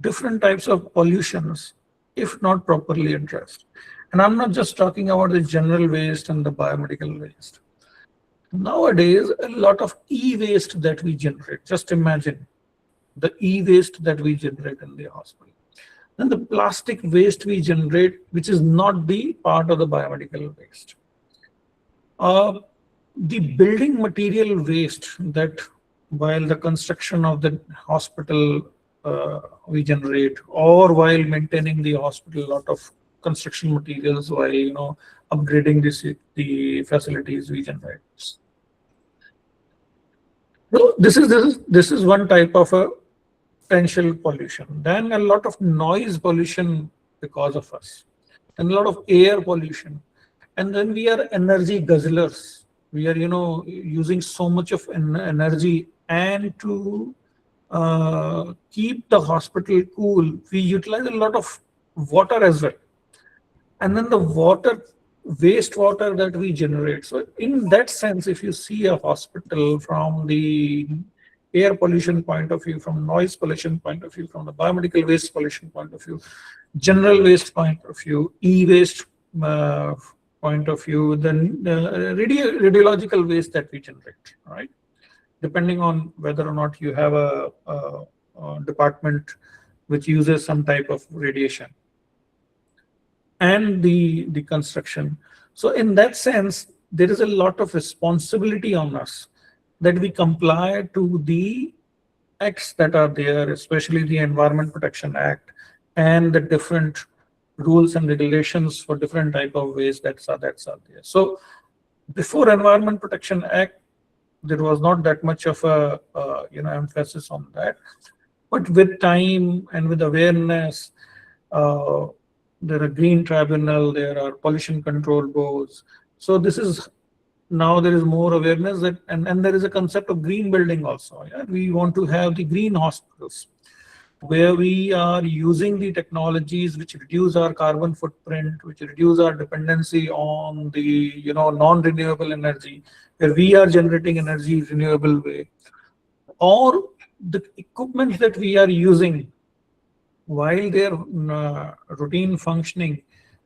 different types of pollutions if not properly addressed. And I'm not just talking about the general waste and the biomedical waste. Nowadays, a lot of e-waste that we generate. Just imagine the e-waste that we generate in the hospital. Then the plastic waste we generate, which is not the part of the biomedical waste. The building material waste that while the construction of the hospital we generate, or while maintaining the hospital, a lot of construction materials while upgrading the facilities we generate. So this is one type of a potential pollution. Then a lot of noise pollution because of us, and a lot of air pollution, and then we are energy guzzlers. We are, using so much of energy, and to keep the hospital cool, we utilize a lot of water as well. And then the wastewater that we generate. So in that sense, if you see a hospital from the air pollution point of view, from noise pollution point of view, from the biomedical waste pollution point of view, general waste point of view, e-waste uh, point of view, then radiological waste that we generate, right? Depending on whether or not you have a department which uses some type of radiation, and the construction. So in that sense, there is a lot of responsibility on us that we comply to the acts that are there, especially the Environment Protection Act and the different rules and regulations for different type of waste that's are there. So before Environment Protection Act, there was not that much of a emphasis on that. But with time and with awareness, there are green tribunal, there are pollution control boards. So this is now there is more awareness that, and there is a concept of green building also. Yeah? We want to have the green hospitals where we are using the technologies which reduce our carbon footprint, which reduce our dependency on the non-renewable energy, where we are generating energy renewable way, or the equipment that we are using while they're routine functioning,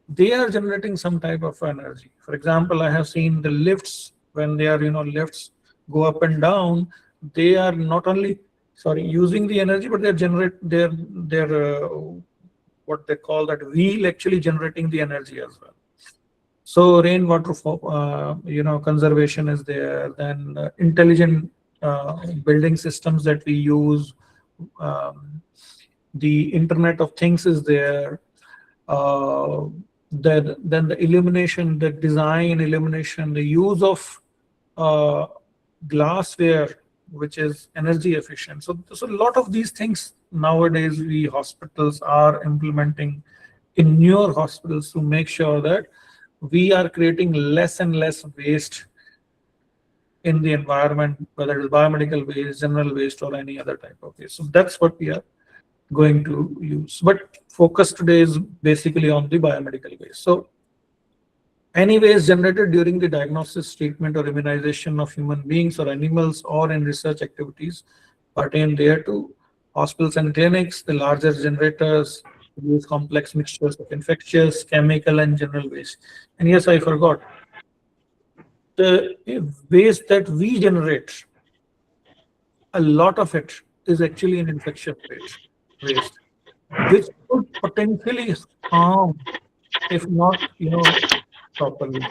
they are generating some type of energy. For example, I have seen the lifts, when they are lifts go up and down, they are not only using the energy, but they're what they call that wheel actually generating the energy as well. So rainwater conservation is there. Then intelligent building systems that we use. The Internet of Things is there. Then the illumination, the design illumination, the use of glassware, which is energy efficient. So a lot of these things nowadays we hospitals are implementing in newer hospitals to make sure that we are creating less and less waste in the environment, whether it is biomedical waste, general waste, or any other type of waste. So that's what we are going to use. But focus today is basically on the biomedical waste. So any waste generated during the diagnosis, treatment, or immunization of human beings or animals, or in research activities pertain thereto. Hospitals and clinics, the larger generators, use complex mixtures of infectious, chemical, and general waste. And yes, I forgot. The waste that we generate, a lot of it is actually an infectious waste, which could potentially harm if not, properly.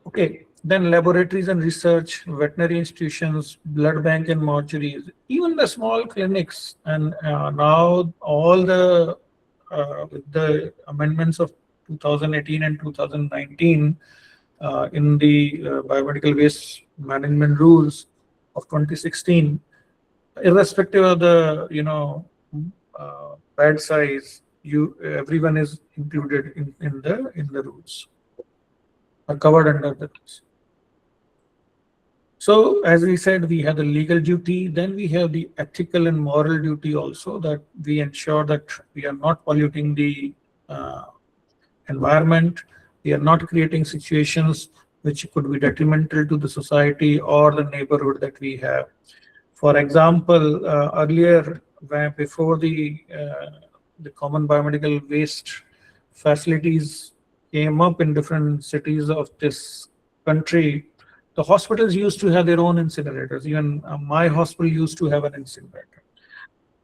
Okay, then laboratories and research, veterinary institutions, blood bank and mortuaries, even the small clinics, and now all with the amendments of 2018 and 2019 in the biomedical waste management rules of 2016, irrespective of the bed size, everyone is included in the rules, are covered under the rules. So as we said, we have the legal duty, then we have the ethical and moral duty also, that we ensure that we are not polluting the environment, we are not creating situations which could be detrimental to the society or the neighborhood that we have. For example, earlier, before the common biomedical waste facilities came up in different cities of this country, the hospitals used to have their own incinerators. Even my hospital used to have an incinerator.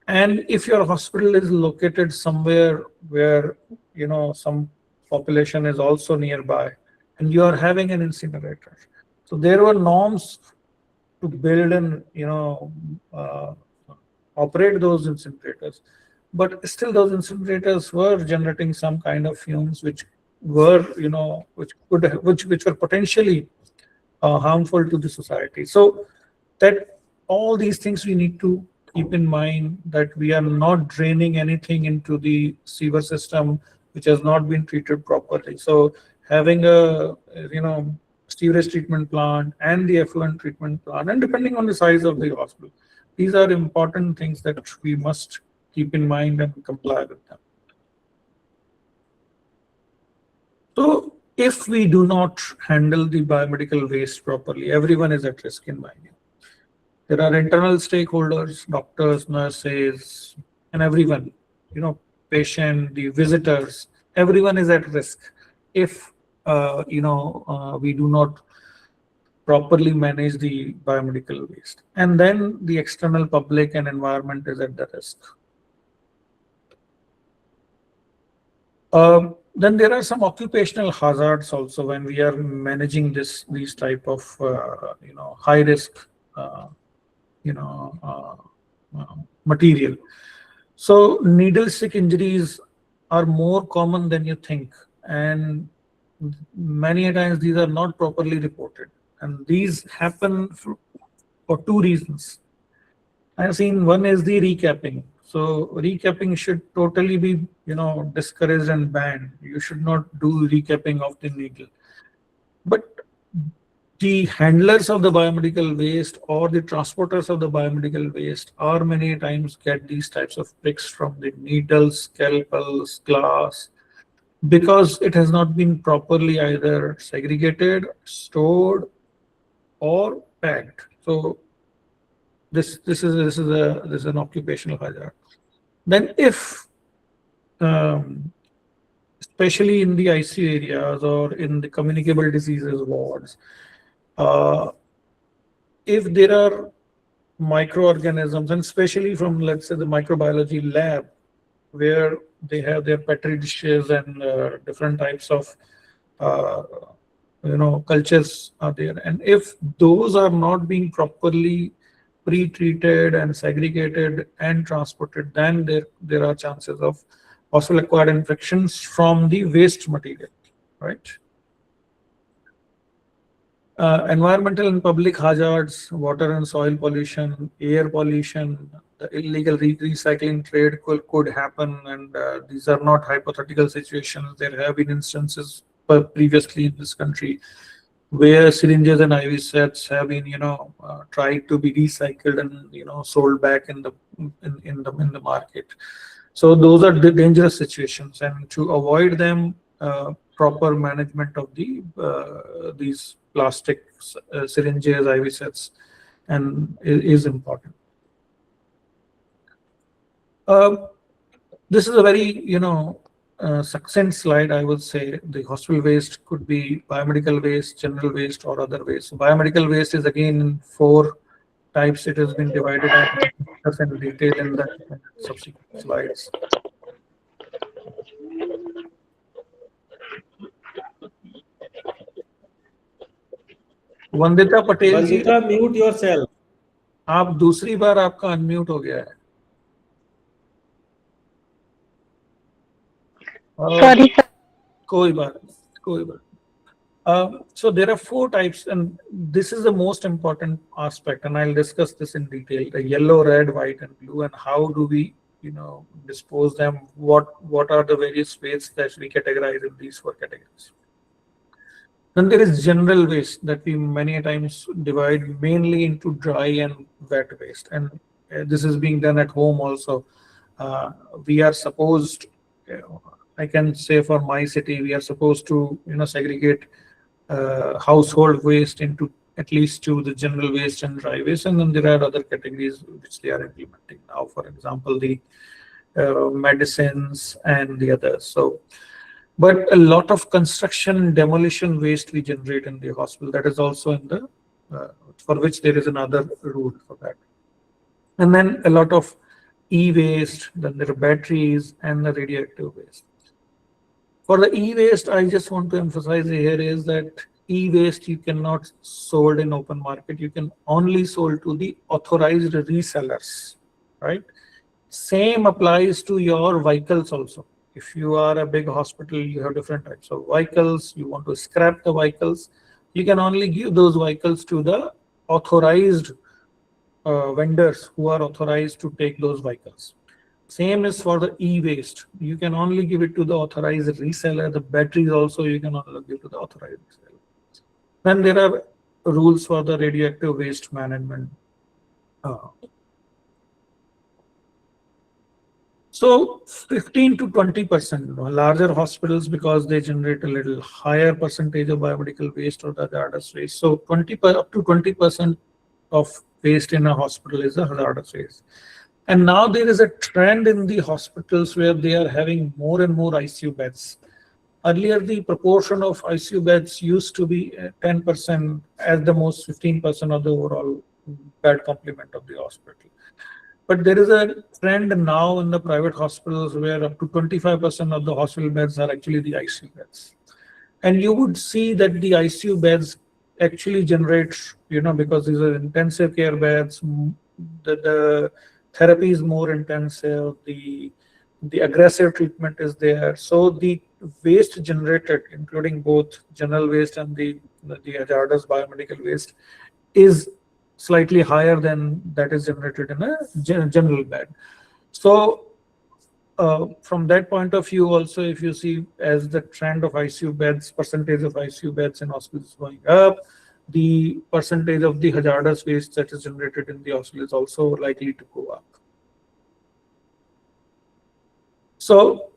And if your hospital is located somewhere where some population is also nearby, and you are having an incinerator, so there were norms to build and operate those incinerators. But still, those incinerators were generating some kind of fumes which were, which were potentially harmful to the society. So that all these things we need to keep in mind, that we are not draining anything into the sewer system which has not been treated properly. So having a sewage treatment plant and the effluent treatment plant, and depending on the size of the hospital, these are important things that we must keep in mind and comply with them. So if we do not handle the biomedical waste properly, everyone is at risk in my view. There are internal stakeholders, doctors, nurses, and everyone, patient, the visitors, everyone is at risk if, we do not properly manage the biomedical waste. And then the external public and environment is at the risk. Then there are some occupational hazards also when we are managing these type of high risk material. So needle stick injuries are more common than you think, and many times these are not properly reported, and these happen for two reasons. I have seen one is the recapping. So recapping should totally be discouraged and banned. You should not do recapping of the needle. But the handlers of the biomedical waste or the transporters of the biomedical waste are many times get these types of pricks from the needles, scalpels, glass, because it has not been properly either segregated, stored, or packed. So this is an occupational hazard. Then if especially in the ICU areas or in the communicable diseases wards, if there are microorganisms, and especially from, let's say, the microbiology lab, where they have their petri dishes and different types of cultures are there, and if those are not being properly pre-treated and segregated and transported, then there are chances of hospital-acquired infections from the waste material, right? Environmental and public hazards, water and soil pollution, air pollution, the illegal recycling trade could happen, and these are not hypothetical situations. There have been instances previously in this country where syringes and IV sets have been, tried to be recycled and sold back in the market. So those are the dangerous situations, and to avoid them, proper management of these plastic syringes, IV sets, and is important. This is a very succinct slide. I would say the hospital waste could be biomedical waste, general waste, or other waste. So biomedical waste is again in 4 types. It has been divided in detail in the subsequent slides. Vandita Patel ji, Vandita, mute yourself. आप दूसरी बार आपका unmute हो गया है. Sorry, sir. कोई बात नहीं. So there are 4 types, and this is the most important aspect, and I'll discuss this in detail: the yellow, red, white, and blue, and how do we dispose them. What are the various ways that we categorize in these 4 categories. Then there is general waste that we many times divide mainly into dry and wet waste, and this is being done at home also. We are supposed, I can say for my city, we are supposed to segregate household waste into at least 2, the general waste and dry waste, and then there are other categories which they are implementing now. For example, the medicines and the others. So. But a lot of construction and demolition waste we generate in the hospital. That is also in the, for which there is another rule for that. And then a lot of e-waste, then there are batteries and the radioactive waste. For the e-waste, I just want to emphasize here is that e-waste you cannot sold in open market. You can only sold to the authorized resellers, right? Same applies to your vehicles also. If you are a big hospital, you have different types of vehicles. You want to scrap the vehicles, you can only give those vehicles to the authorized vendors who are authorized to take those vehicles. Same is for the e-waste. You can only give it to the authorized reseller. The batteries also you can only give to the authorized reseller. Then there are rules for the radioactive waste management. So 15 to 20%, larger hospitals, because they generate a little higher percentage of biomedical waste or the hazardous waste. So up to 20% of waste in a hospital is a hazardous waste. And now there is a trend in the hospitals where they are having more and more ICU beds. Earlier, the proportion of ICU beds used to be 10%, at the most 15% of the overall bed complement of the hospital. But there is a trend now in the private hospitals where up to 25% of the hospital beds are actually the ICU beds. And you would see that the ICU beds actually generate, because these are intensive care beds, the therapy is more intensive, the aggressive treatment is there. So the waste generated, including both general waste and the hazardous biomedical waste, is slightly higher than that is generated in a general bed. So from that point of view also, if you see as the trend of ICU beds, percentage of ICU beds in hospitals is going up, the percentage of the hazardous waste that is generated in the hospital is also likely to go up. So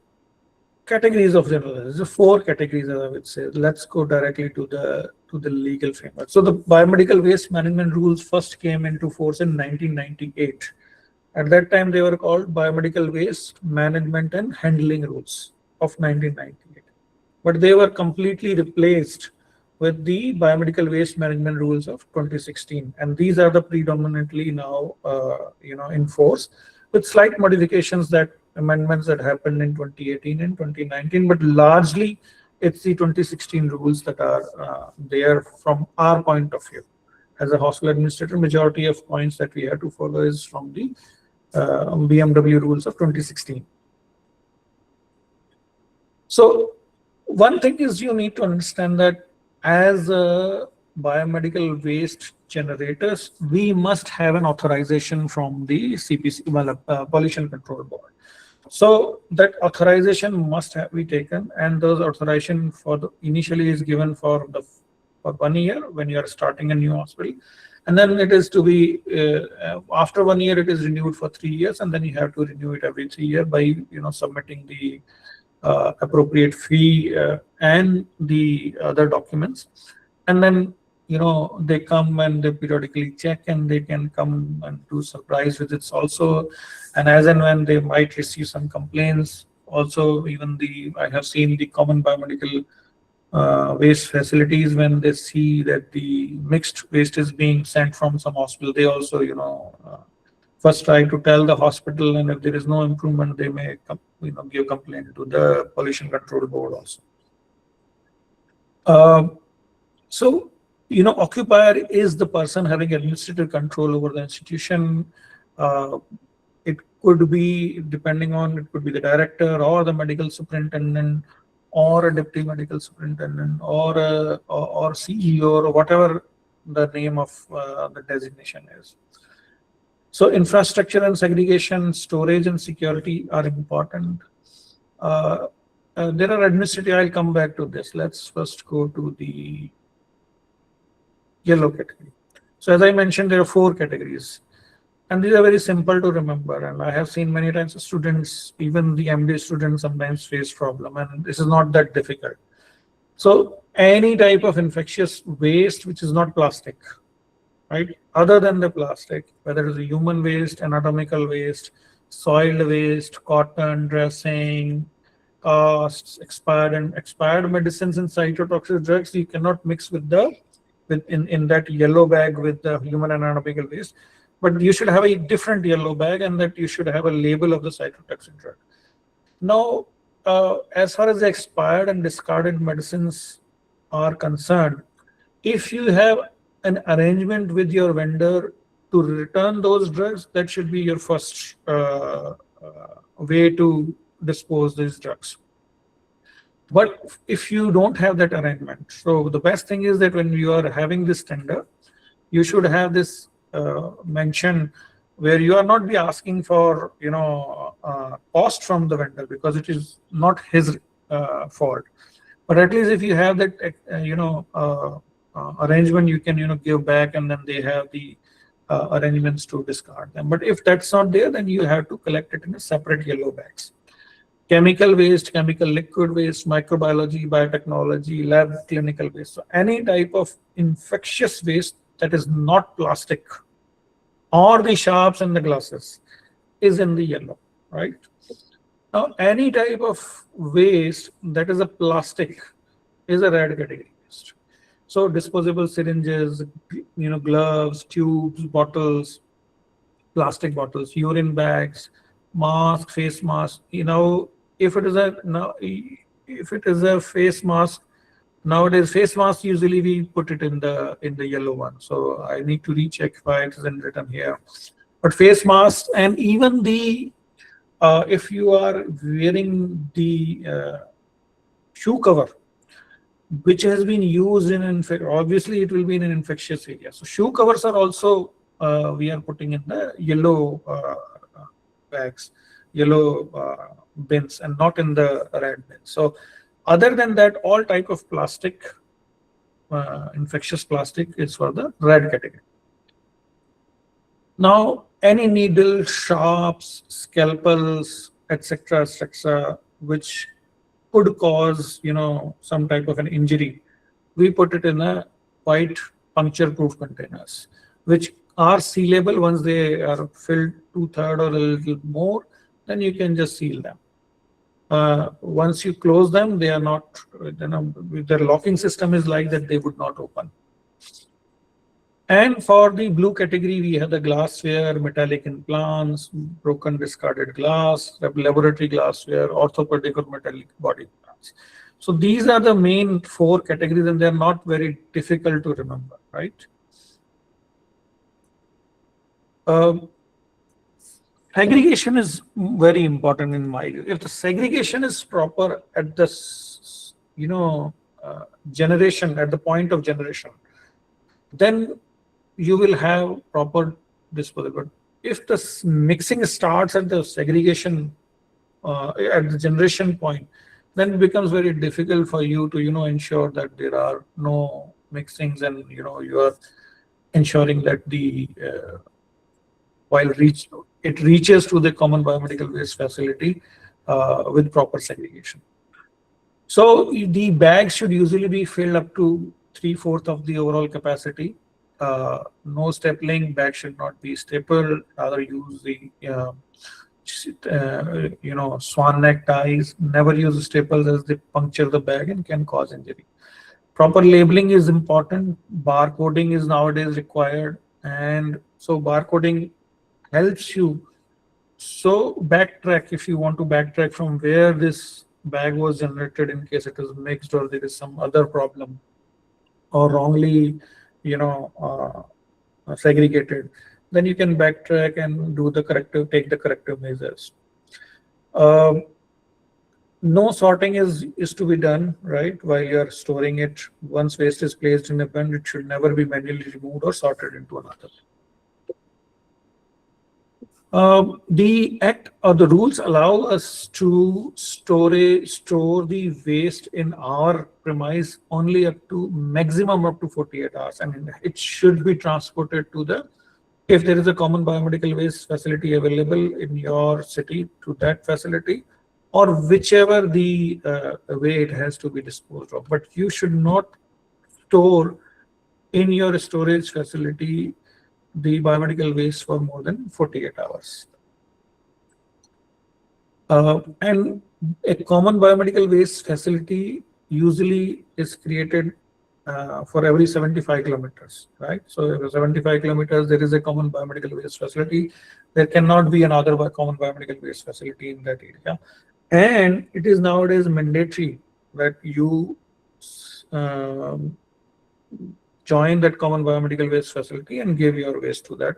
categories of general, there's 4 categories, I would say. Let's go directly to the legal framework. So the biomedical waste management rules first came into force in 1998. At that time, they were called biomedical waste management and handling rules of 1998. But they were completely replaced with the biomedical waste management rules of 2016. And these are the predominantly now in force, with slight modifications, that amendments that happened in 2018 and 2019, but largely it's the 2016 rules that are there from our point of view. As a hospital administrator, majority of points that we have to follow is from the BMW rules of 2016. So one thing is, you need to understand that as biomedical waste generators, we must have an authorization from the CPC, Pollution Control Board. So that authorization must be taken, and those authorization initially is given for 1 year when you are starting a new hospital, and then it is to be after 1 year it is renewed for 3 years, and then you have to renew it every 3 years by submitting the appropriate fee and the other documents. And then they come and they periodically check, and they can come and do surprise visits also. And as and when they might receive some complaints also, I have seen the common biomedical waste facilities, when they see that the mixed waste is being sent from some hospital, they also first try to tell the hospital, and if there is no improvement, they may give complaint to the Pollution Control Board also. So occupier is the person having administrative control over the institution. It could be, depending on, it could be the director or the medical superintendent or a deputy medical superintendent or CEO or whatever the name of the designation is. So infrastructure and segregation, storage and security are important. There are administrative, I'll come back to this. Let's first go to the yellow category. So as I mentioned, there are 4 categories, and these are very simple to remember. And I have seen many times students, even the MBA students, sometimes face problem, and this is not that difficult. So any type of infectious waste which is not plastic, right? Other than the plastic, whether it is a human waste, anatomical waste, soiled waste, cotton, dressing, casts, expired medicines and cytotoxic drugs, you cannot mix with in that yellow bag with the human anatomical waste. But you should have a different yellow bag, and that you should have a label of the cytotoxic drug. Now, as far as the expired and discarded medicines are concerned, If you have an arrangement with your vendor to return those drugs, that should be your first way to dispose these drugs. But if you don't have that arrangement, so the best thing is that when you are having this tender, you should have this mention where you are not be asking for cost from the vendor, because it is not his fault. But at least if you have that arrangement, you can give back, and then they have the arrangements to discard them. But if that's not there, then you have to collect it in a separate yellow bags. Chemical waste, chemical liquid waste, microbiology, biotechnology, lab clinical waste. So any type of infectious waste that is not plastic, or the sharps and the glasses, is in the yellow, right? Now, any type of waste that is a plastic is a red category waste. So disposable syringes, gloves, tubes, bottles, plastic bottles, urine bags, mask, face mask. If it is a face mask, nowadays face mask usually we put it in the yellow one. So I need to recheck why it isn't written here. But face masks, and even the if you are wearing the shoe cover, which has been used in obviously it will be in an infectious area. So shoe covers are also we are putting in the yellow bags, yellow bins, and not in the red bins. So other than that, all type of plastic, infectious plastic, is for the red category. Now, any needle, sharps, scalpels, etc., which could cause some type of an injury, we put it in a white puncture-proof containers, which are sealable. Once they are filled 2/3 or a little more, then you can just seal them. Once you close them, they are not, their locking system is like that, they would not open. And for the blue category, we have the glassware, metallic implants, broken discarded glass, laboratory glassware, orthopedic or metallic body implants. So these are the main 4 categories, and they're not very difficult to remember, right? Segregation is very important in my view. If the segregation is proper at the generation, at the point of generation, then you will have proper disposal. But if the mixing starts at the segregation at the generation point, then it becomes very difficult for you to ensure that there are no mixings, and you are ensuring that the while it reaches to the common biomedical waste facility with proper segregation. So the bags should usually be filled up to 3/4 of the overall capacity. No stapling. Bag should not be stapled. Rather use the swan neck ties. Never use staples, as they puncture the bag and can cause injury. Proper labeling is important. Barcoding is nowadays required, and so barcoding helps you. So backtrack, if you want to backtrack from where this bag was generated, in case it is mixed or there is some other problem, or wrongly segregated, then you can backtrack and do the corrective, take the corrective measures. No sorting is to be done, right, while you are storing it. Once waste is placed in a bin, it should never be manually removed or sorted into another. The act or the rules allow us to store the waste in our premise only up to maximum up to 48 hours. I mean, it should be transported to if there is a common biomedical waste facility available in your city, to that facility, or whichever the way it has to be disposed of. But you should not store in your storage facility the biomedical waste for more than 48 hours. And a common biomedical waste facility usually is created for every 75 kilometers, right? So every 75 kilometers, there is a common biomedical waste facility. There cannot be another common biomedical waste facility in that area. And it is nowadays mandatory that you join that common biomedical waste facility and give your waste to that.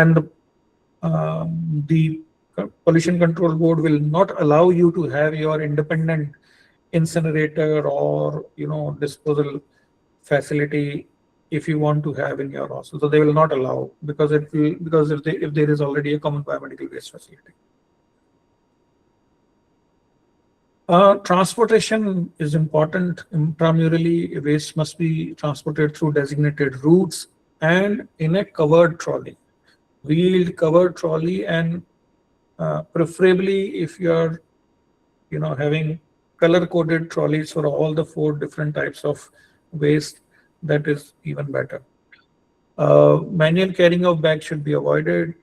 And the pollution control board will not allow you to have your independent incinerator or disposal facility if you want to have in your hospital. So they will not allow, because if there is already a common biomedical waste facility. Transportation is important. Intramurally, waste must be transported through designated routes and in a covered trolley, wheeled covered trolley, and preferably if you are having color-coded trolleys for all the 4 different types of waste, that is even better. Manual carrying of bags should be avoided.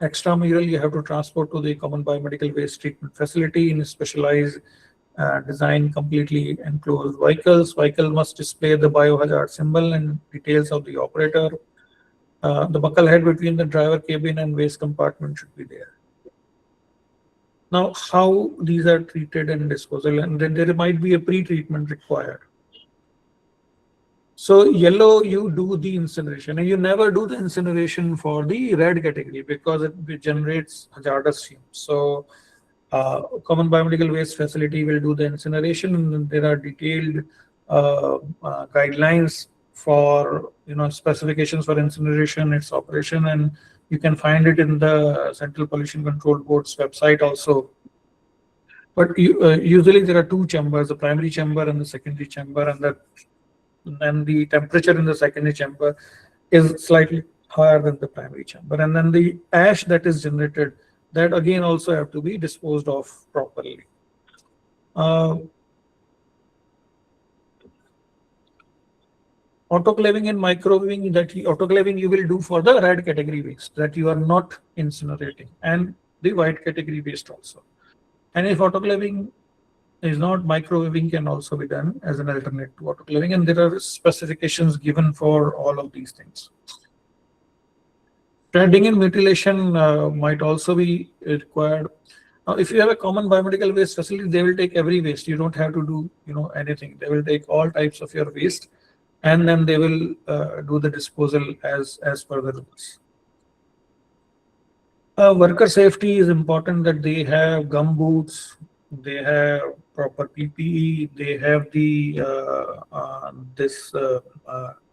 Extramural, you have to transport to the common biomedical waste treatment facility in a specialized design, completely enclosed vehicles. Vehicle must display the biohazard symbol and details of the operator. The buckle head between the driver cabin and waste compartment should be there. Now, how these are treated and disposal, and then there might be a pre-treatment required. So yellow, you do the incineration, and you never do the incineration for the red category because it generates hazardous fumes. So common biomedical waste facility will do the incineration, and there are detailed guidelines for specifications for incineration, its operation, and you can find it in the Central Pollution Control Board's website also. But usually there are 2 chambers, the primary chamber and the secondary chamber, and the temperature in the secondary chamber is slightly higher than the primary chamber. And then the ash that is generated, that again also have to be disposed of properly. Autoclaving and microwaving, autoclaving you will do for the red category waste that you are not incinerating, and the white category waste also. And if autoclaving is not, microwaving can also be done as an alternate to autoclaving, and there are specifications given for all of these things. Shredding and mutilation might also be required. Now, if you have a common biomedical waste facility, they will take every waste. You don't have to do anything. They will take all types of your waste, and then they will do the disposal as per the rules. Worker safety is important, that they have gum boots, they have proper PPE, they have the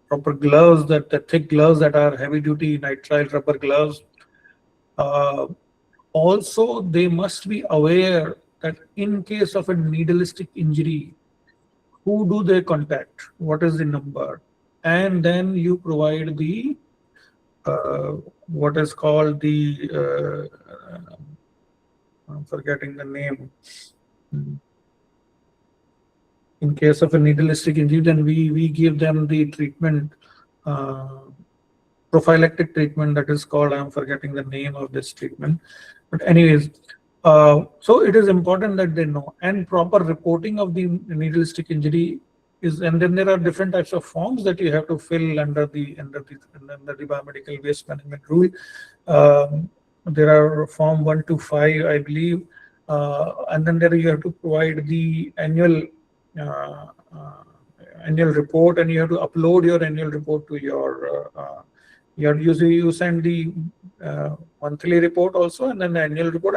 proper gloves, the thick gloves that are heavy duty nitrile rubber gloves. Also, they must be aware that in case of a needleistic injury, who do they contact, what is the number, and then you provide the what is called the I'm forgetting the name. In case of a needleistic injury, then we give them the treatment, prophylactic treatment, that is called, I'm forgetting the name of this treatment. But anyways, so it is important that they know, and proper reporting of the needleistic injury is, and then there are different types of forms that you have to fill under the biomedical waste management rule. There are form 1 to 5, I believe, and then there you have to provide the annual report, and you have to upload your annual report to your you send the monthly report also, and then the annual report,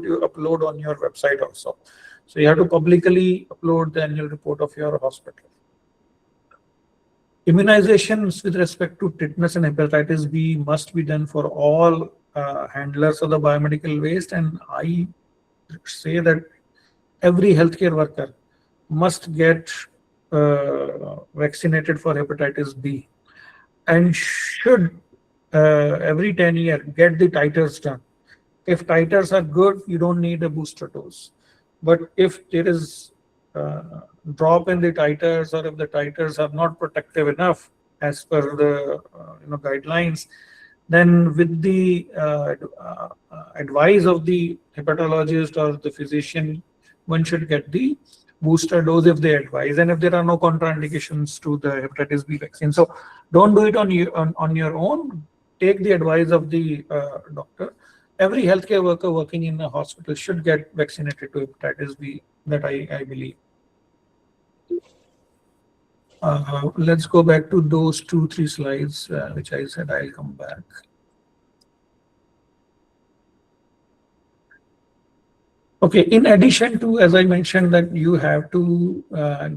you upload on your website also. So you have to publicly upload the annual report of your hospital. Immunizations with respect to tetanus and hepatitis B must be done for all handlers of the biomedical waste, and I say that every healthcare worker must get vaccinated for hepatitis B, and should every 10 years get the titers done. If titers are good, you don't need a booster dose. But if there is drop in the titers, or if the titers are not protective enough as per the guidelines, then with the advice of the hepatologist or the physician, one should get the booster dose if they advise, and if there are no contraindications to the hepatitis B vaccine. So don't do it on your own. Take the advice of the doctor. Every healthcare worker working in a hospital should get vaccinated to hepatitis B, that I believe. Let's go back to those 2-3 slides, which I said I'll come back. Okay, in addition to, as I mentioned, that you have to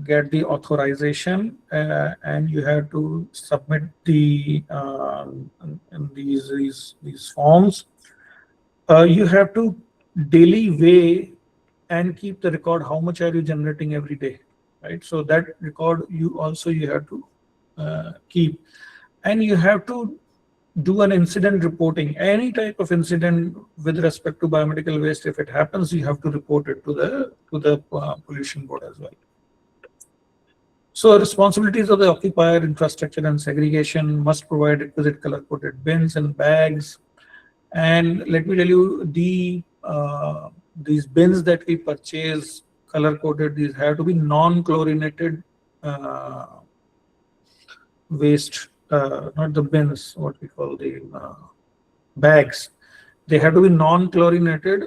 get the authorization and you have to submit the these forms. You have to daily weigh and keep the record. How much are you generating every day, right? So that record you have to keep, and you have to do an incident reporting. Any type of incident with respect to biomedical waste, if it happens, you have to report it to the pollution board as well. So responsibilities of the occupier, infrastructure and segregation: must provide requisite color-coded bins and bags. And let me tell you, these bins that we purchase, color-coded, these have to be non-chlorinated waste, not the bins, what we call the bags. They have to be non-chlorinated,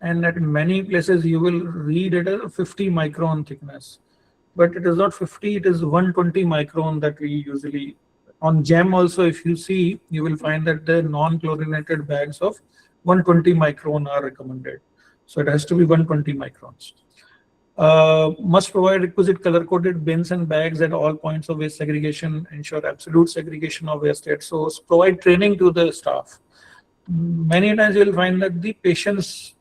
and at many places you will read it as a 50 micron thickness, but it is not 50, it is 120 micron that we usually. On GEM also, if you see, you will find that the non-chlorinated bags of 120 micron are recommended. So it has to be 120 microns. Must provide requisite color-coded bins and bags at all points of waste segregation, ensure absolute segregation of waste at source, provide training to the staff. Many times you will find that the patients,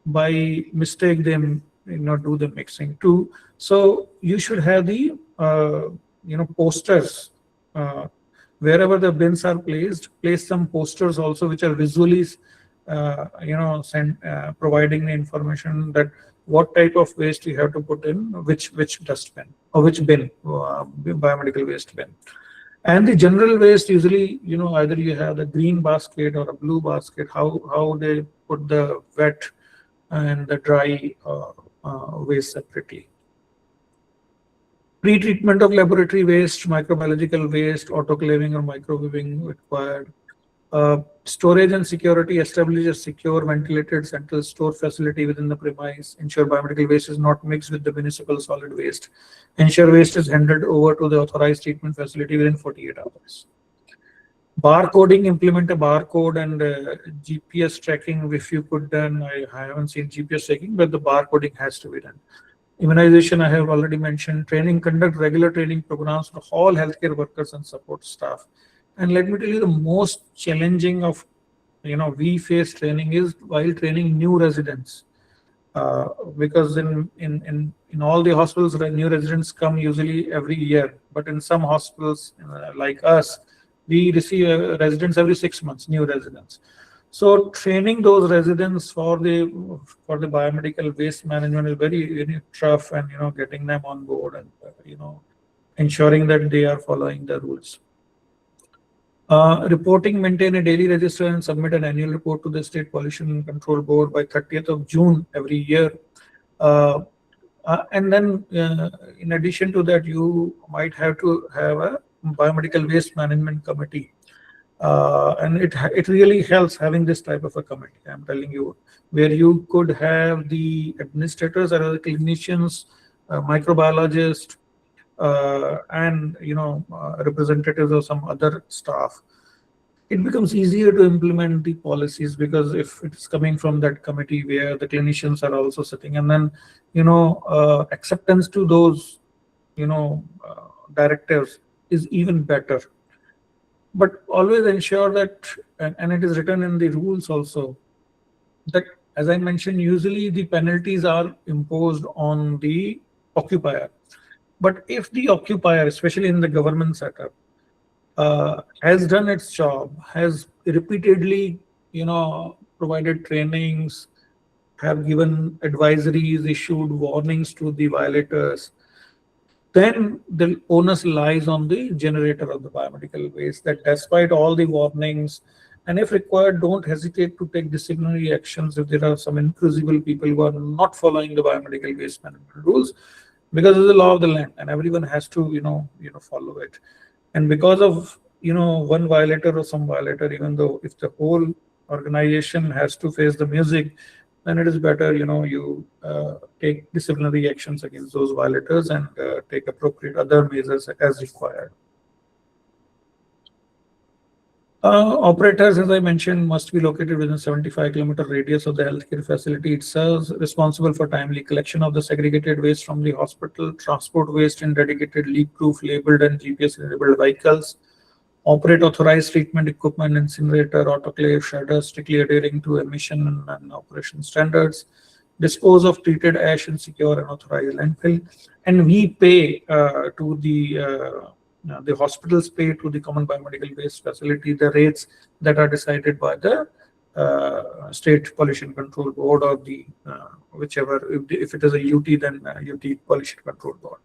by mistake, they do the mixing too. So you should have the posters. Wherever the bins are placed, place some posters also which are visually providing the information that what type of waste you have to put in which dustbin or which bin, biomedical waste bin. And the general waste, usually, either you have the green basket or a blue basket, how they put the wet and the dry waste separately. Pre-treatment of laboratory waste, microbiological waste, autoclaving or microwaving required. Storage and security: establish a secure, ventilated central store facility within the premise. Ensure biomedical waste is not mixed with the municipal solid waste. Ensure waste is handed over to the authorized treatment facility within 48 hours. Barcoding: implement a barcode and GPS tracking if you could done. I haven't seen GPS tracking, but the barcoding has to be done. Immunization, I have already mentioned. Training: conduct regular training programs for all healthcare workers and support staff. And let me tell you, the most challenging of we face training is while training new residents, because in all the hospitals, new residents come usually every year, but in some hospitals like us, we receive residents every 6 months, new residents. So training those residents for the biomedical waste management is very tough, and getting them on board and ensuring that they are following the rules. Reporting: maintain a daily register and submit an annual report to the State Pollution Control Board by 30th of June every year. And then in addition to that, you might have to have a biomedical waste management committee. And it really helps having this type of a committee, I'm telling you, where you could have the administrators or the clinicians, microbiologists, and representatives of some other staff. It becomes easier to implement the policies, because if it's coming from that committee where the clinicians are also sitting, and then acceptance to those directives is even better. But always ensure that, and it is written in the rules also, that, as I mentioned, usually the penalties are imposed on the occupier. But if the occupier, especially in the government setup, has done its job, has repeatedly, provided trainings, have given advisories, issued warnings to the violators, then the onus lies on the generator of the biomedical waste, that despite all the warnings, and if required, don't hesitate to take disciplinary actions if there are some incredible people who are not following the biomedical waste management rules, because it's the law of the land and everyone has to follow it. And because of one violator or some violator, even though if the whole organization has to face the music, then it is better, you take disciplinary actions against those violators and take appropriate other measures as required. Operators, as I mentioned, must be located within 75-kilometer radius of the healthcare facility itself, responsible for timely collection of the segregated waste from the hospital, transport waste in dedicated leak-proof, labeled and GPS-enabled vehicles, operate authorized treatment equipment, incinerator, autoclave, shredder, strictly adhering to emission and operation standards, dispose of treated ash in secure and authorized landfill, and we pay to the hospitals pay to the common biomedical waste facility the rates that are decided by the state pollution control board, or the whichever, if it is a UT, then UT pollution control board.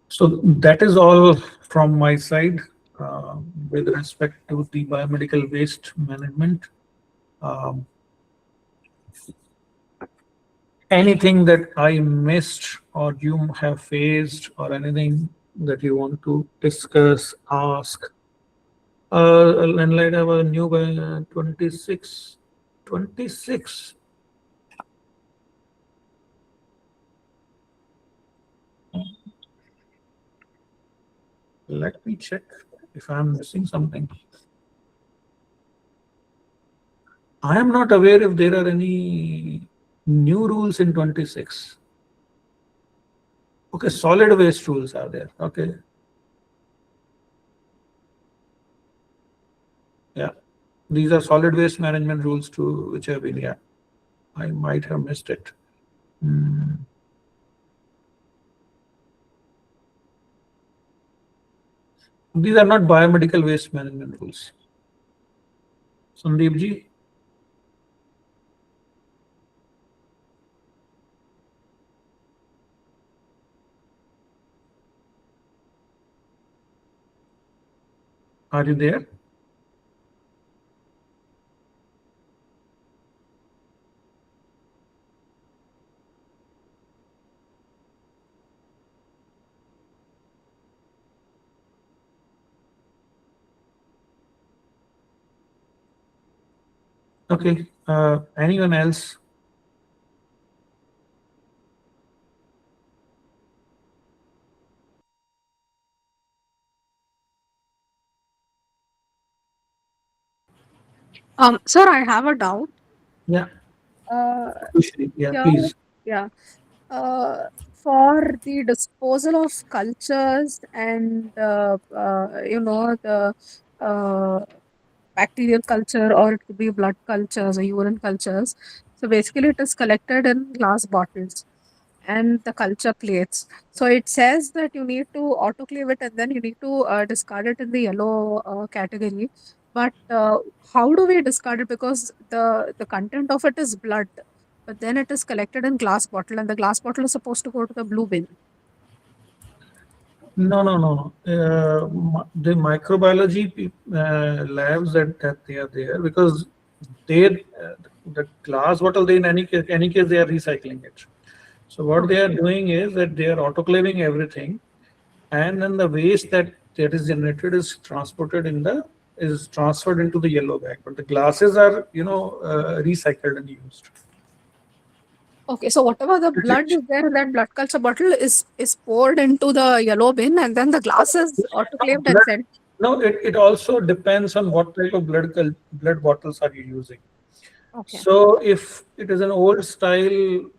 So that is all from my side with respect to the biomedical waste management. Anything that I missed or you have faced, or anything that you want to discuss, ask? And like our new by 26. Let me check if I'm missing something. I am not aware if there are any new rules in 26. Okay, solid waste rules are there. Okay. Yeah, these are solid waste management rules too, which have been, yeah, I might have missed it. These are not biomedical waste management rules. Sandeep ji? Are you there? Okay, anyone else? Sir, I have a doubt. Yeah, Uh, yeah, yeah, please. yeah. For the disposal of cultures and the bacterial culture, or it could be blood cultures or urine cultures. So basically, it is collected in glass bottles and the culture plates. So it says that you need to autoclave it and then you need to discard it in the yellow category. But how do we discard it? Because the content of it is blood, but then it is collected in glass bottle, and the glass bottle is supposed to go to the blue bin. No. The microbiology labs that they are there, because they the glass bottle, they in any case they are recycling it. So what they are doing is that they are autoclaving everything, and then the waste that is generated is transferred into the yellow bag. But the glasses are recycled and used. Okay, so whatever the blood is there in that blood culture bottle is poured into the yellow bin, and then the glass is autoclaved and sent. No, it also depends on what type of blood bottles are you using. Okay. So if it is an old style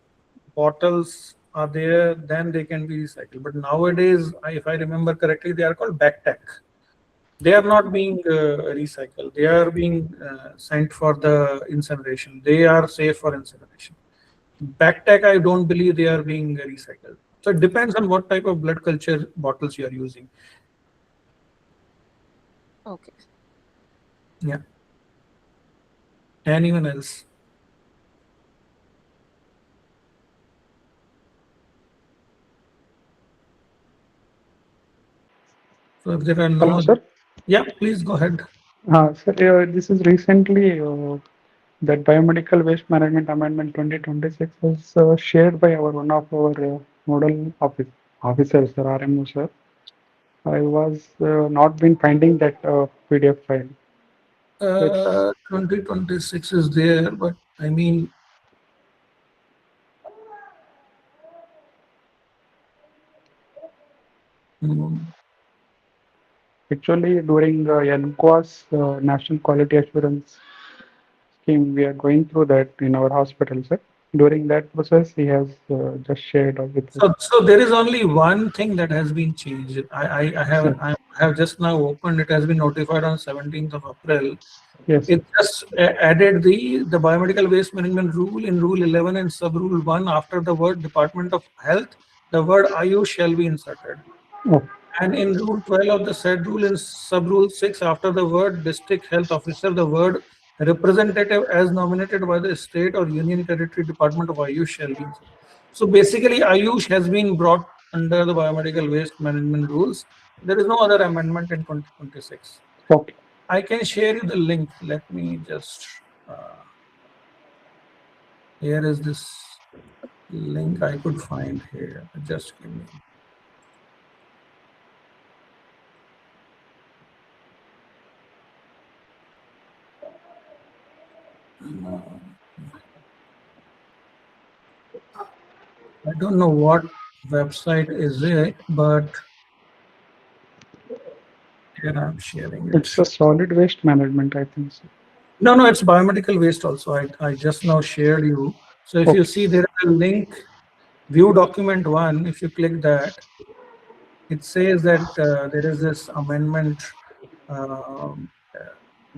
bottles are there, then they can be recycled. But nowadays, if I remember correctly, they are called backpack. They are not being recycled. They are being sent for the incineration. They are safe for incineration. Backpack, I don't believe they are being recycled. So it depends on what type of blood culture bottles you are using. Okay. Yeah. Anyone else? So if there are no, Hello, sir. Yeah, please go ahead. Sir, this is recently that Biomedical Waste Management Amendment 2026 was shared by one of our nodal officers, sir, RMO, sir. I was not been finding that PDF file. 2026 is there, but I mean, Actually, during NQAS, National Quality Assurance Scheme, we are going through that in our hospital, sir. During that process, he has just shared with us. so there is only one thing that has been changed. I have just now opened. It has been notified on 17th of April. Yes. It just added the biomedical waste management rule in Rule 11 and Sub Rule 1 after the word Department of Health, the word IU shall be inserted. Oh, And in Rule 12 of the said rule in Sub Rule 6 after the word District Health Officer, the word representative as nominated by the state or union territory Department of Ayush shall be inserted. So basically Ayush has been brought under the biomedical waste management rules. There is no other amendment in 2026. okay. I can share you the link. Let me just, here is this link I could find here. Just give me. I don't know what website is it, but here I'm sharing it. It's a solid waste management, I think. So. No, it's biomedical waste also. I just now shared you. So if you see there is a link, view document 1, if you click that, it says that there is this amendment,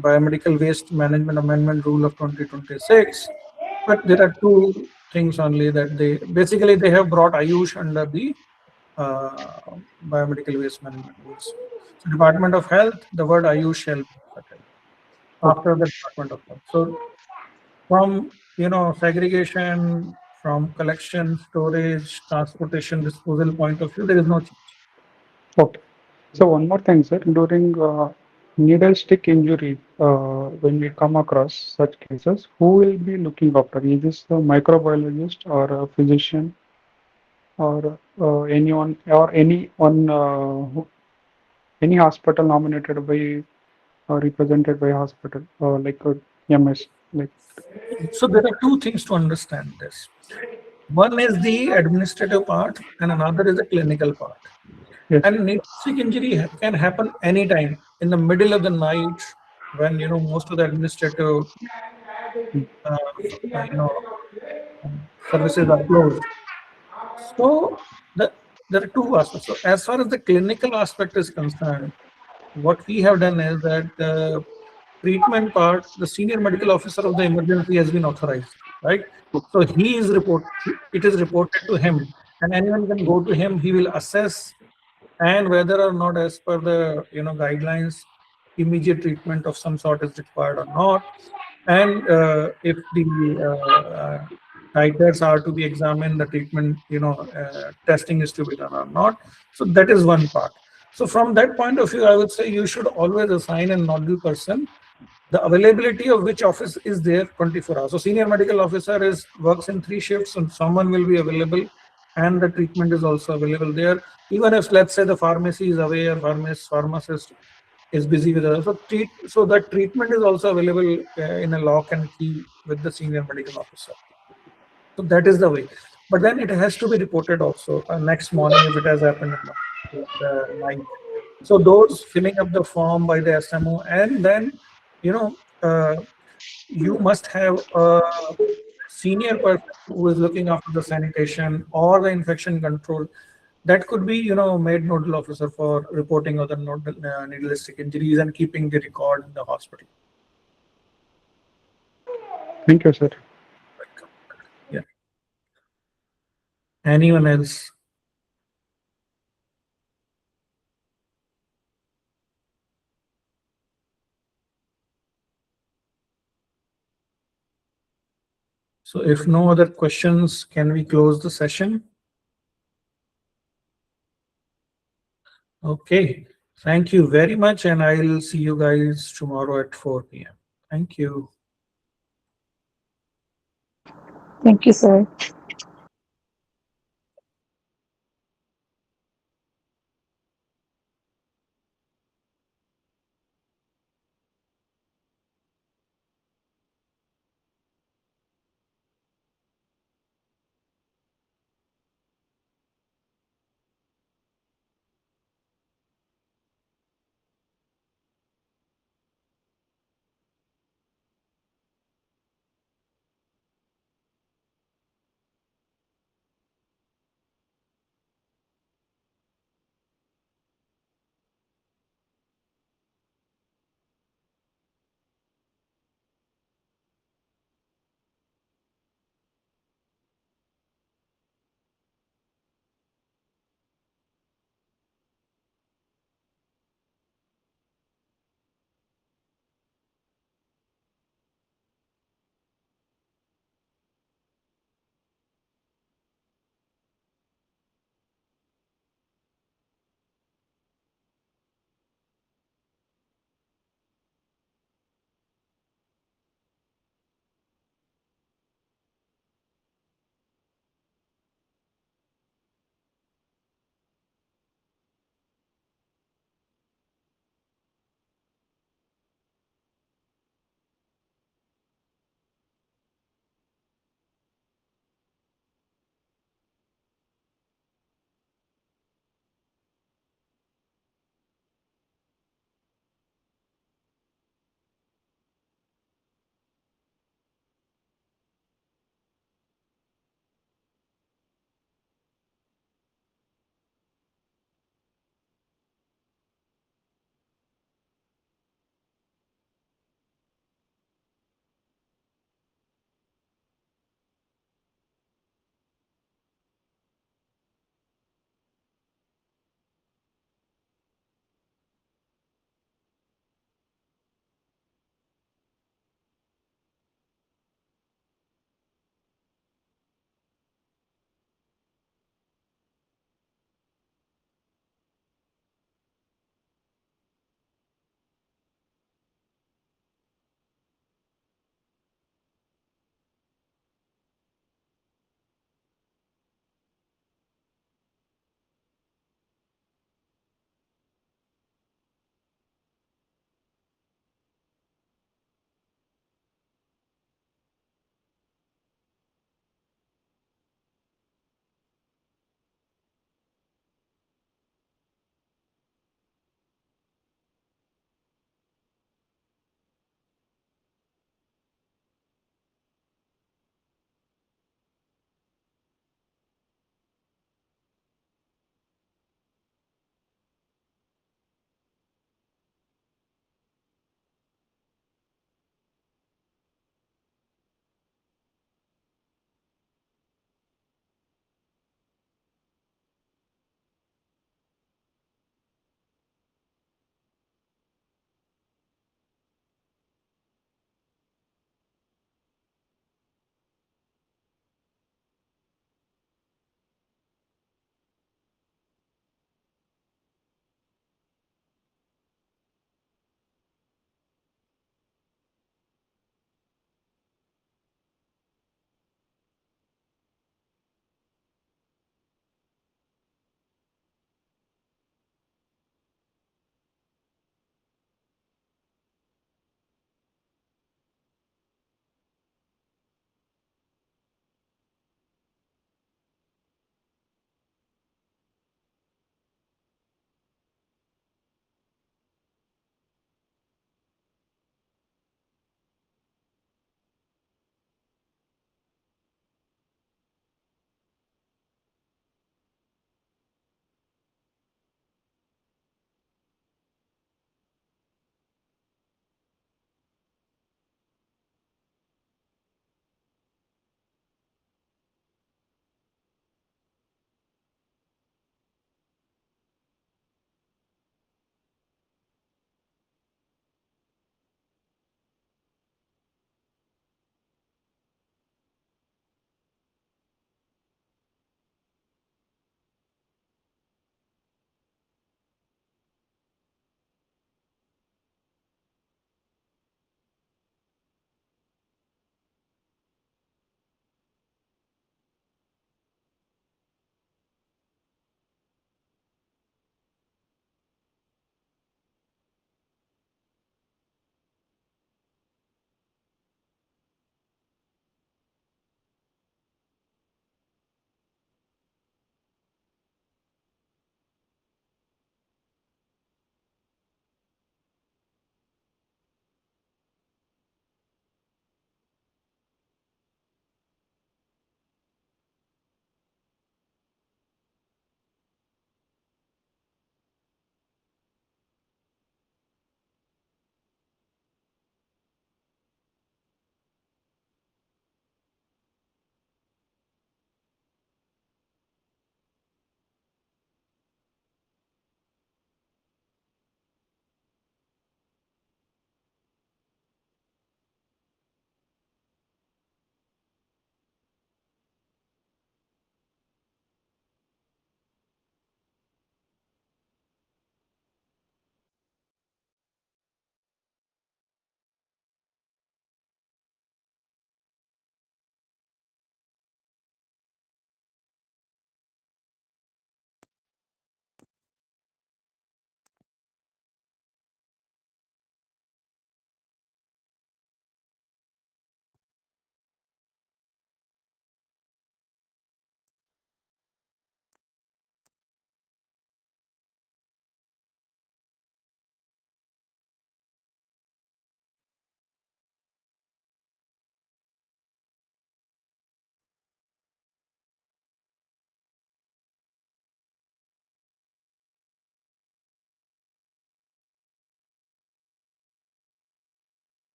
biomedical waste management amendment rule of 2026. But there are two things only that they have brought Ayush under the biomedical waste management rules. So Department of Health, the word Ayush shall be inserted after the Department of Health. So from segregation, from collection, storage, transportation, disposal point of view, there is no change. Okay. So one more thing, sir. During needle stick injury, when we come across such cases, who will be looking after? Is this a microbiologist or a physician or anyone or any hospital nominated by or represented by hospital like MS? Like So there are two things to understand this. One is the administrative part and another is the clinical part. yes. And needle stick injury can happen anytime in the middle of the night when most of the administrative services are closed. So there are two aspects. So as far as the clinical aspect is concerned, what we have done is that the treatment part, the senior medical officer of the emergency has been authorized, right? So it is reported to him, and anyone can go to him. He will assess, and whether or not, as per the guidelines, immediate treatment of some sort is required or not, and if the titers are to be examined, the treatment testing is to be done or not. So that is one part. So from that point of view, I would say you should always assign a nodal person, the availability of which office is there 24 hours. So senior medical officer works in 3 shifts, and someone will be available, and the treatment is also available there. Even if, let's say, the pharmacy is away or pharmacist is busy with others, so that treatment is also available in a lock and key with the senior medical officer. So that is the way. But then it has to be reported also next morning if it has happened in the night. So those filling up the form by the SMO, and then you must have a senior person who is looking after the sanitation or the infection control. That could be made nodal officer for reporting other needle stick injuries and keeping the record in the hospital. Thank you, sir. Yeah. Anyone else? So if no other questions, can we close the session? Okay. Thank you very much, and I'll see you guys tomorrow at 4 p.m. Thank you. Thank you, sir.